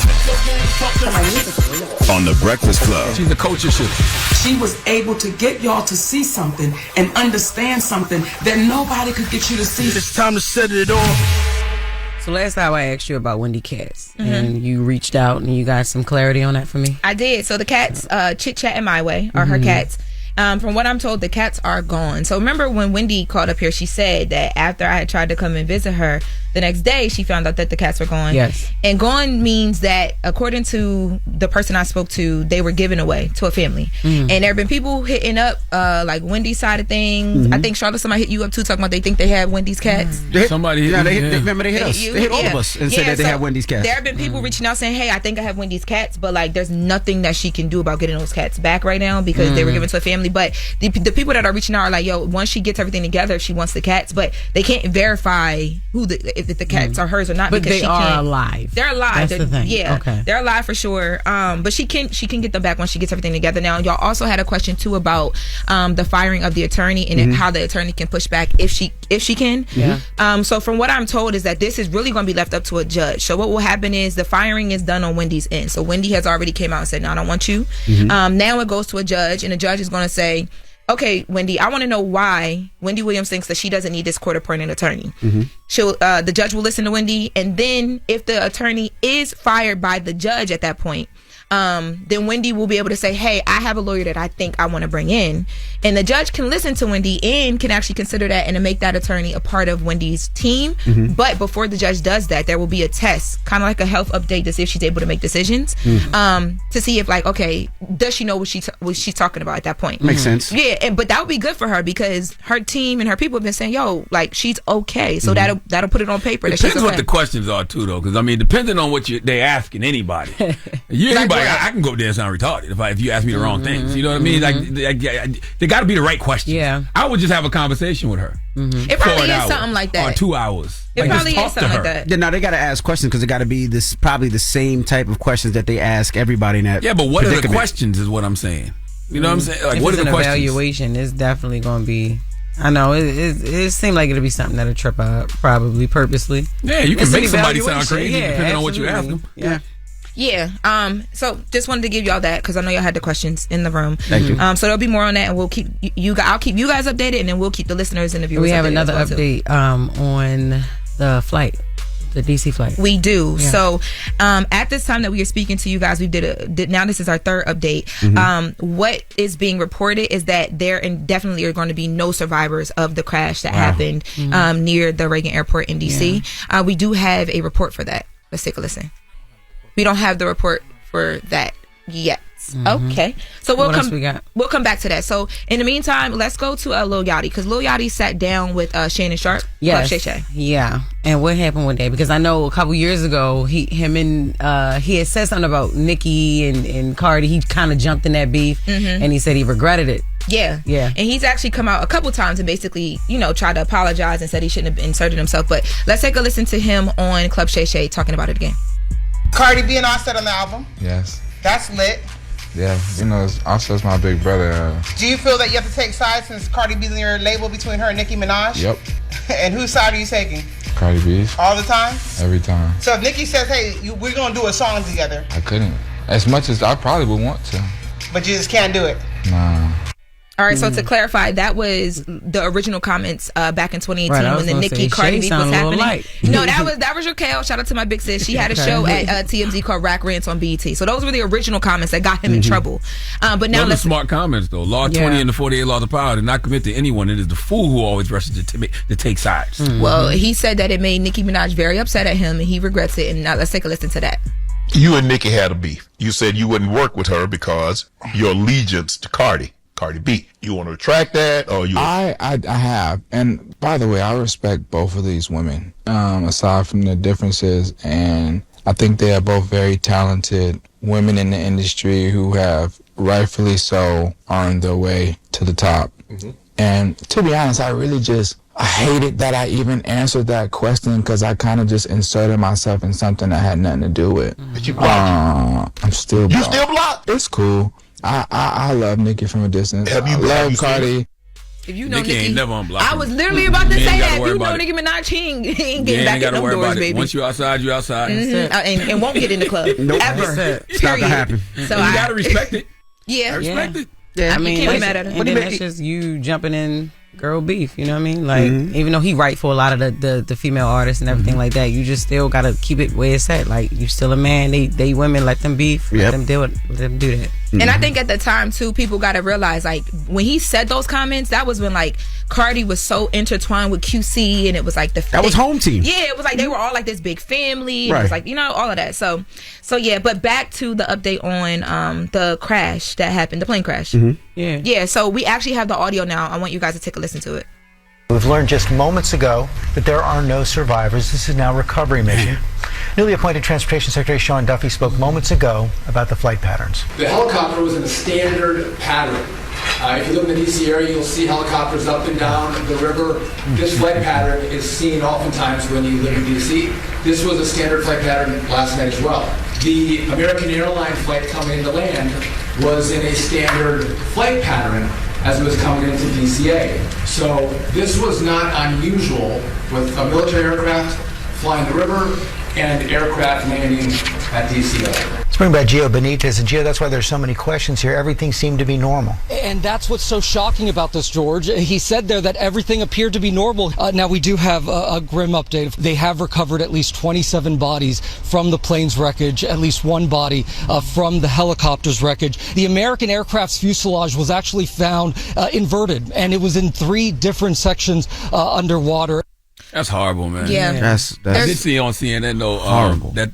On The Breakfast Club. She's the culture shifter. She was able to get y'all to see something and understand something that nobody could get you to see. It's time to set it off. So last time I asked you about Wendy Cats, and you reached out and you got some clarity on that for me. I did. So the cats, Chit Chat and My Way, are her cats. From what I'm told, the cats are gone. So remember when Wendy called up here, she said that after I had tried to come and visit her, the next day she found out that the cats were gone. Yes. And gone means that, according to the person I spoke to, they were given away to a family. And there have been people hitting up, like Wendy's side of things. I think Charlotte, somebody hit you up too, talking about they think they had Wendy's cats. Somebody hit remember they hit us. They hit all of us and said that they had Wendy's cats. There have been people reaching out saying, hey, I think I have Wendy's cats, but like there's nothing that she can do about getting those cats back right now because they were given to a family. But the people that are reaching out are like, yo, once she gets everything together, she wants the cats, but they can't verify who if the cats are hers or not. But because they are alive. They're alive. That's the thing. Yeah, okay. They're alive for sure. But she can get them back once she gets everything together. Now, y'all also had a question too about the firing of the attorney and how the attorney can push back if she can. Yeah. So from what I'm told is that this is really going to be left up to a judge. So what will happen is the firing is done on Wendy's end. So Wendy has already came out and said, no, I don't want you. Now it goes to a judge, and the judge is going to say, okay, Wendy, I want to know why Wendy Williams thinks that she doesn't need this court-appointed attorney. The judge will listen to Wendy, and then if the attorney is fired by the judge at that point, then Wendy will be able to say, hey, I have a lawyer that I think I want to bring in. And the judge can listen to Wendy and can actually consider that and to make that attorney a part of Wendy's team. But before the judge does that, there will be a test, kind of like a health update to see if she's able to make decisions, to see if, like, okay, does she know what she's talking about at that point? Makes sense. Yeah, but that would be good for her because her team and her people have been saying, yo, like, she's okay. So that'll put it on paper. Depends what the questions are, too, though. Because, I mean, depending on what they asking anybody. Anybody, I can go up there and sound retarded if you ask me the wrong things. You know what I mean? Like they got to be the right questions. Yeah. I would just have a conversation with her. It probably is something like that. Or 2 hours. It probably is something like that. Yeah, no, they got to ask questions because it got to be probably the same type of questions that they ask everybody in that. Yeah, but what are the questions is what I'm saying. You know what I'm saying? Like, what are the questions? Evaluation is definitely going to be. I know it seemed like it'll be something that'll trip up, probably purposely. Yeah, you can make somebody sound crazy depending on what you ask them. Yeah. So just wanted to give y'all that because I know y'all had the questions in the room. Thank you. So there'll be more on that, and we'll keep I'll keep you guys updated, and then we'll keep the listeners and the viewers. We have updated another update on the flight. The DC flight. We do. Yeah. So at this time that we are speaking to you guys, we now this is our third update. What is being reported is that there definitely are going to be no survivors of the crash that happened near the Reagan Airport in DC. Yeah. We do have a report for that. Let's take a listen. We don't have the report for that yet. Okay, so we'll come back to that. So in the meantime, let's go to Lil Yachty because Lil Yachty sat down with Shannon Sharp. Yes, Shay. Yeah. And what happened one day? Because I know a couple years ago, he had said something about Nicki and Cardi. He kind of jumped in that beef, and he said he regretted it. Yeah. And he's actually come out a couple times and basically, tried to apologize and said he shouldn't have inserted himself. But let's take a listen to him on Club Shay Shay talking about it again. Cardi B and Arce on the album. Yes. That's lit. Yeah, Arce's my big brother. Do you feel that you have to take sides since Cardi B's in your label between her and Nicki Minaj? Yep. And whose side are you taking? Cardi B's. All the time? Every time. So if Nicki says, hey, we're going to do a song together. I couldn't. As much as I probably would want to. But you just can't do it? Nah. All right, so to clarify, that was the original comments back in 2018 when the Nicki Cardi beef was happening. No, that was Raquel. Shout out to my big sis. She had a show at TMZ called Rack Rants on BET. So those were the original comments that got him in trouble. But now those are smart comments though. Law 20 and the 48 Laws of Power did not commit to anyone. It is the fool who always rushes to take sides. Well, he said that it made Nicki Minaj very upset at him, and he regrets it. And now let's take a listen to that. You and Nicki had a beef. You said you wouldn't work with her because your allegiance to Cardi B. You want to retract that, or you? I have, and by the way, I respect both of these women. Aside from the differences, and I think they are both very talented women in the industry who have rightfully so earned their way to the top. And to be honest, I hated that I even answered that question because I kind of just inserted myself in something that had nothing to do with. But you blocked. I'm still blocked. You still blocked? It's cool. I love Nicki from a distance. I love Cardi. If you know Nicki ain't never unblocked. I was literally about to say that. If you know Nicki Minaj, he ain't getting back in them doors, baby. Once you outside, you outside. And won't get in the club. Ever. It's not gonna happen. So you gotta respect it. Yeah. I respect it. Yeah, I mean, you can't be mad at her. And then that's just you jumping in girl beef, you know what I mean? Like, even though he right for a lot of the female artists and everything like that, you just still gotta keep it where it's at. Like, you still a man, they women, let them beef, let them deal with, let them do that. And I think at the time too, people gotta realize, like, when he said those comments, that was when like Cardi was so intertwined with QC, and it was like that was home team. Yeah, it was like they were all like this big family. Right. It was like, you know, all of that. So yeah. But back to the update on the crash that happened, the plane crash. Yeah. So we actually have the audio now. I want you guys to take a listen to it. We've learned just moments ago that there are no survivors. This is now recovery mission. Newly appointed Transportation Secretary Sean Duffy spoke moments ago about the flight patterns. The helicopter was in a standard pattern. If you live in the D.C. area, you'll see helicopters up and down the river. This flight pattern is seen oftentimes when you live in D.C. This was a standard flight pattern last night as well. The American Airlines flight coming into land was in a standard flight pattern as it was coming into DCA. So this was not unusual with a military aircraft flying the river and aircraft landing at DCA. Let's bring back Gio Benitez. And Gio, that's why there's so many questions here. Everything seemed to be normal. And that's what's so shocking about this, George. He said there that everything appeared to be normal. Now, we do have a grim update. They have recovered at least 27 bodies from the plane's wreckage, at least one body from the helicopter's wreckage. The American aircraft's fuselage was actually found inverted, and it was in 3 different sections underwater. That's horrible, man. Yeah. That's I did see on CNN though that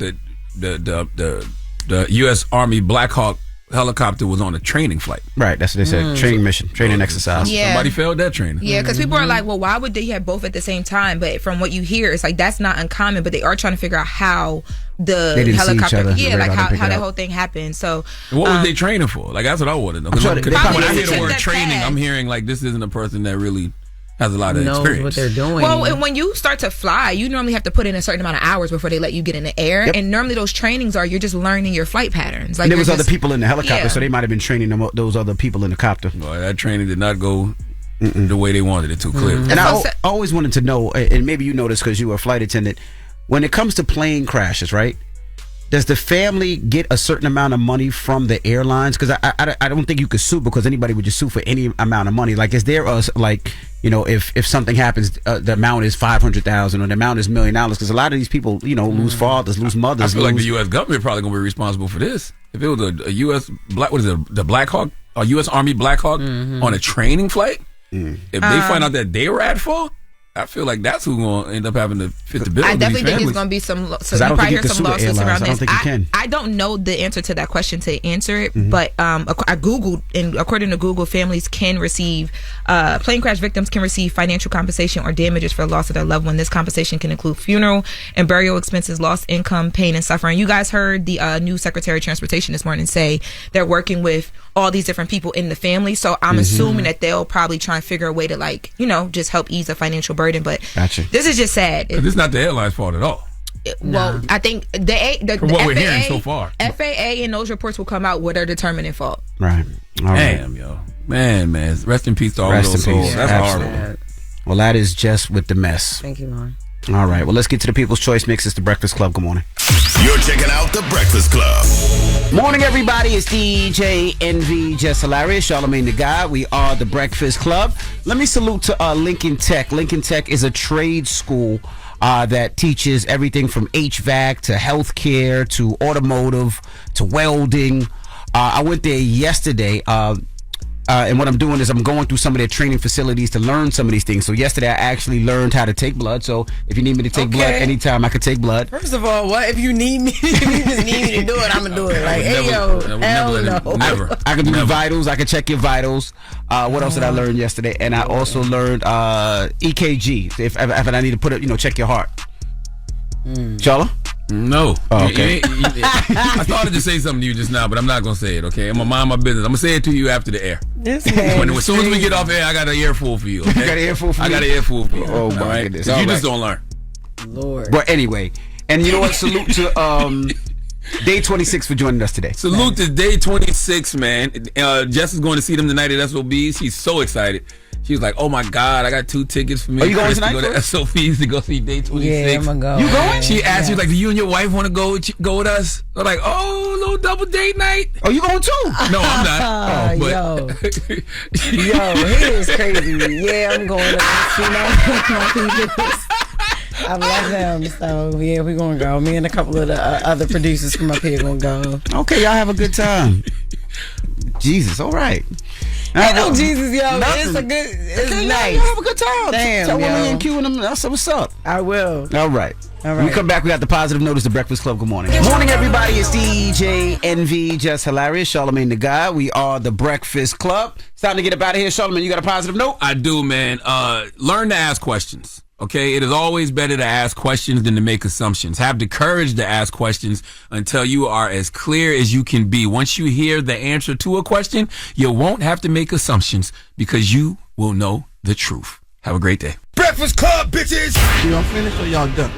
the U.S. Army Black Hawk helicopter was on a training flight. Right, that's what they said. Training mission, training exercise. Yeah. Somebody failed that training. Yeah, because people are like, well, why would they have both at the same time? But from what you hear, it's like that's not uncommon. But they are trying to figure out how the helicopter, like how that whole thing happened. So, what was they training for? Like that's what I want to know. When I hear the word training, I'm hearing like this isn't a person that really has a lot of experience. What they're doing. Well, and when you start to fly, you normally have to put in a certain amount of hours before they let you get in the air. Yep. And normally those trainings are you're just learning your flight patterns. Like and there was other people in the helicopter, so they might have been training those other people in the copter. Well, that training did not go the way they wanted it to, clearly. And I always wanted to know, and maybe you know this because you were a flight attendant, when it comes to plane crashes, right? Does the family get a certain amount of money from the airlines? Because I don't think you could sue because anybody would just sue for any amount of money. Like, is there like, you know, if something happens, the amount is $500,000 or the amount is $1 million? Because a lot of these people, you know, lose fathers, lose mothers. I feel like the U.S. government probably going to be responsible for this. If it was a U.S. the Black Hawk, a U.S. Army Black Hawk on a training flight, if they find out that they were at fault, I feel like that's who's going to end up having to fit the bill. I definitely think it's going to be some. So you probably hear some lawsuits around this. I don't know the answer to that question to answer it, but I googled, and according to Google, families can receive plane crash victims can receive financial compensation or damages for the loss of their loved one. This compensation can include funeral and burial expenses, lost income, pain, and suffering. You guys heard the new Secretary of Transportation this morning say they're working with all these different people in the family. So I'm assuming that they'll probably try and figure a way to, like, you know, just help ease the financial burden. But this is just sad. This is not the airline's fault at all. Well, I think the from what we're hearing so far, FAA and those reports will come out with their determining fault. Right. Damn, yo. Man. Rest in peace to all those souls. That's horrible. Well, that is Jess with the mess. Thank you, Lauren. All right. Well, let's get to the People's Choice Mix. It's the Breakfast Club. Good morning. You're checking out the Breakfast Club. Morning, everybody. It's DJ NV, Jess Hilarious, Charlamagne the Guy. We are the Breakfast Club. Let me salute to Lincoln Tech. Lincoln Tech is a trade school that teaches everything from HVAC to healthcare to automotive to welding. I went there yesterday. And what I'm doing is I'm going through some of their training facilities to learn some of these things. So yesterday I actually learned how to take blood. So if you need me to take blood anytime, I could take blood. First of all, what if you need me? If you just need me to do it, I'm gonna do it. Like, Never. I can do the vitals. I can check your vitals. What else did I learn yesterday? And I also learned EKG. If I need to put it, check your heart. Charla? No. Oh, okay. I started to say something to you just now, but I'm not going to say it, okay? I'm going to mind my business. I'm going to say it to you after the air. As soon as we get off air, I got an earful for you, okay? You got an earful for me? I got an earful for you. Oh, my goodness. You just don't learn. Lord. But anyway, and you know what? Salute to Day 26 for joining us today. Salute to Day 26, man. Jess is going to see them tonight at SOBs. She's so excited. She was like, "Oh my God, I got 2 tickets for me." Are you going tonight? To go to SOBs to go see Day 26. Yeah, I'm gonna go. You going? She asked you, like, "Do you and your wife want to go with us?" I'm like, "Oh, a little double date night." Oh, you going too? No, I'm not. Yo, he is crazy. Yeah, I'm going to see my people. I love them, so yeah, we're gonna go. Me and a couple of the other producers from up here gonna go. Okay, y'all have a good time. Jesus, all right. Ain't no Jesus, yo. It's nice. Y'all have a good time. Damn, tell yo. Willie and Q and them. That's what's up. I will. All right. When we come back, we got the positive notice. The Breakfast Club. Good morning. Good morning, everybody. It's DJ NV, Jess Hilarious, Charlamagne the Guy. We are the Breakfast Club. It's time to get up out of here. Charlamagne, you got a positive note? I do, man. Learn to ask questions. Okay, it is always better to ask questions than to make assumptions. Have the courage to ask questions until you are as clear as you can be. Once you hear the answer to a question, you won't have to make assumptions because you will know the truth. Have a great day. Breakfast Club, bitches! You all finished or y'all done?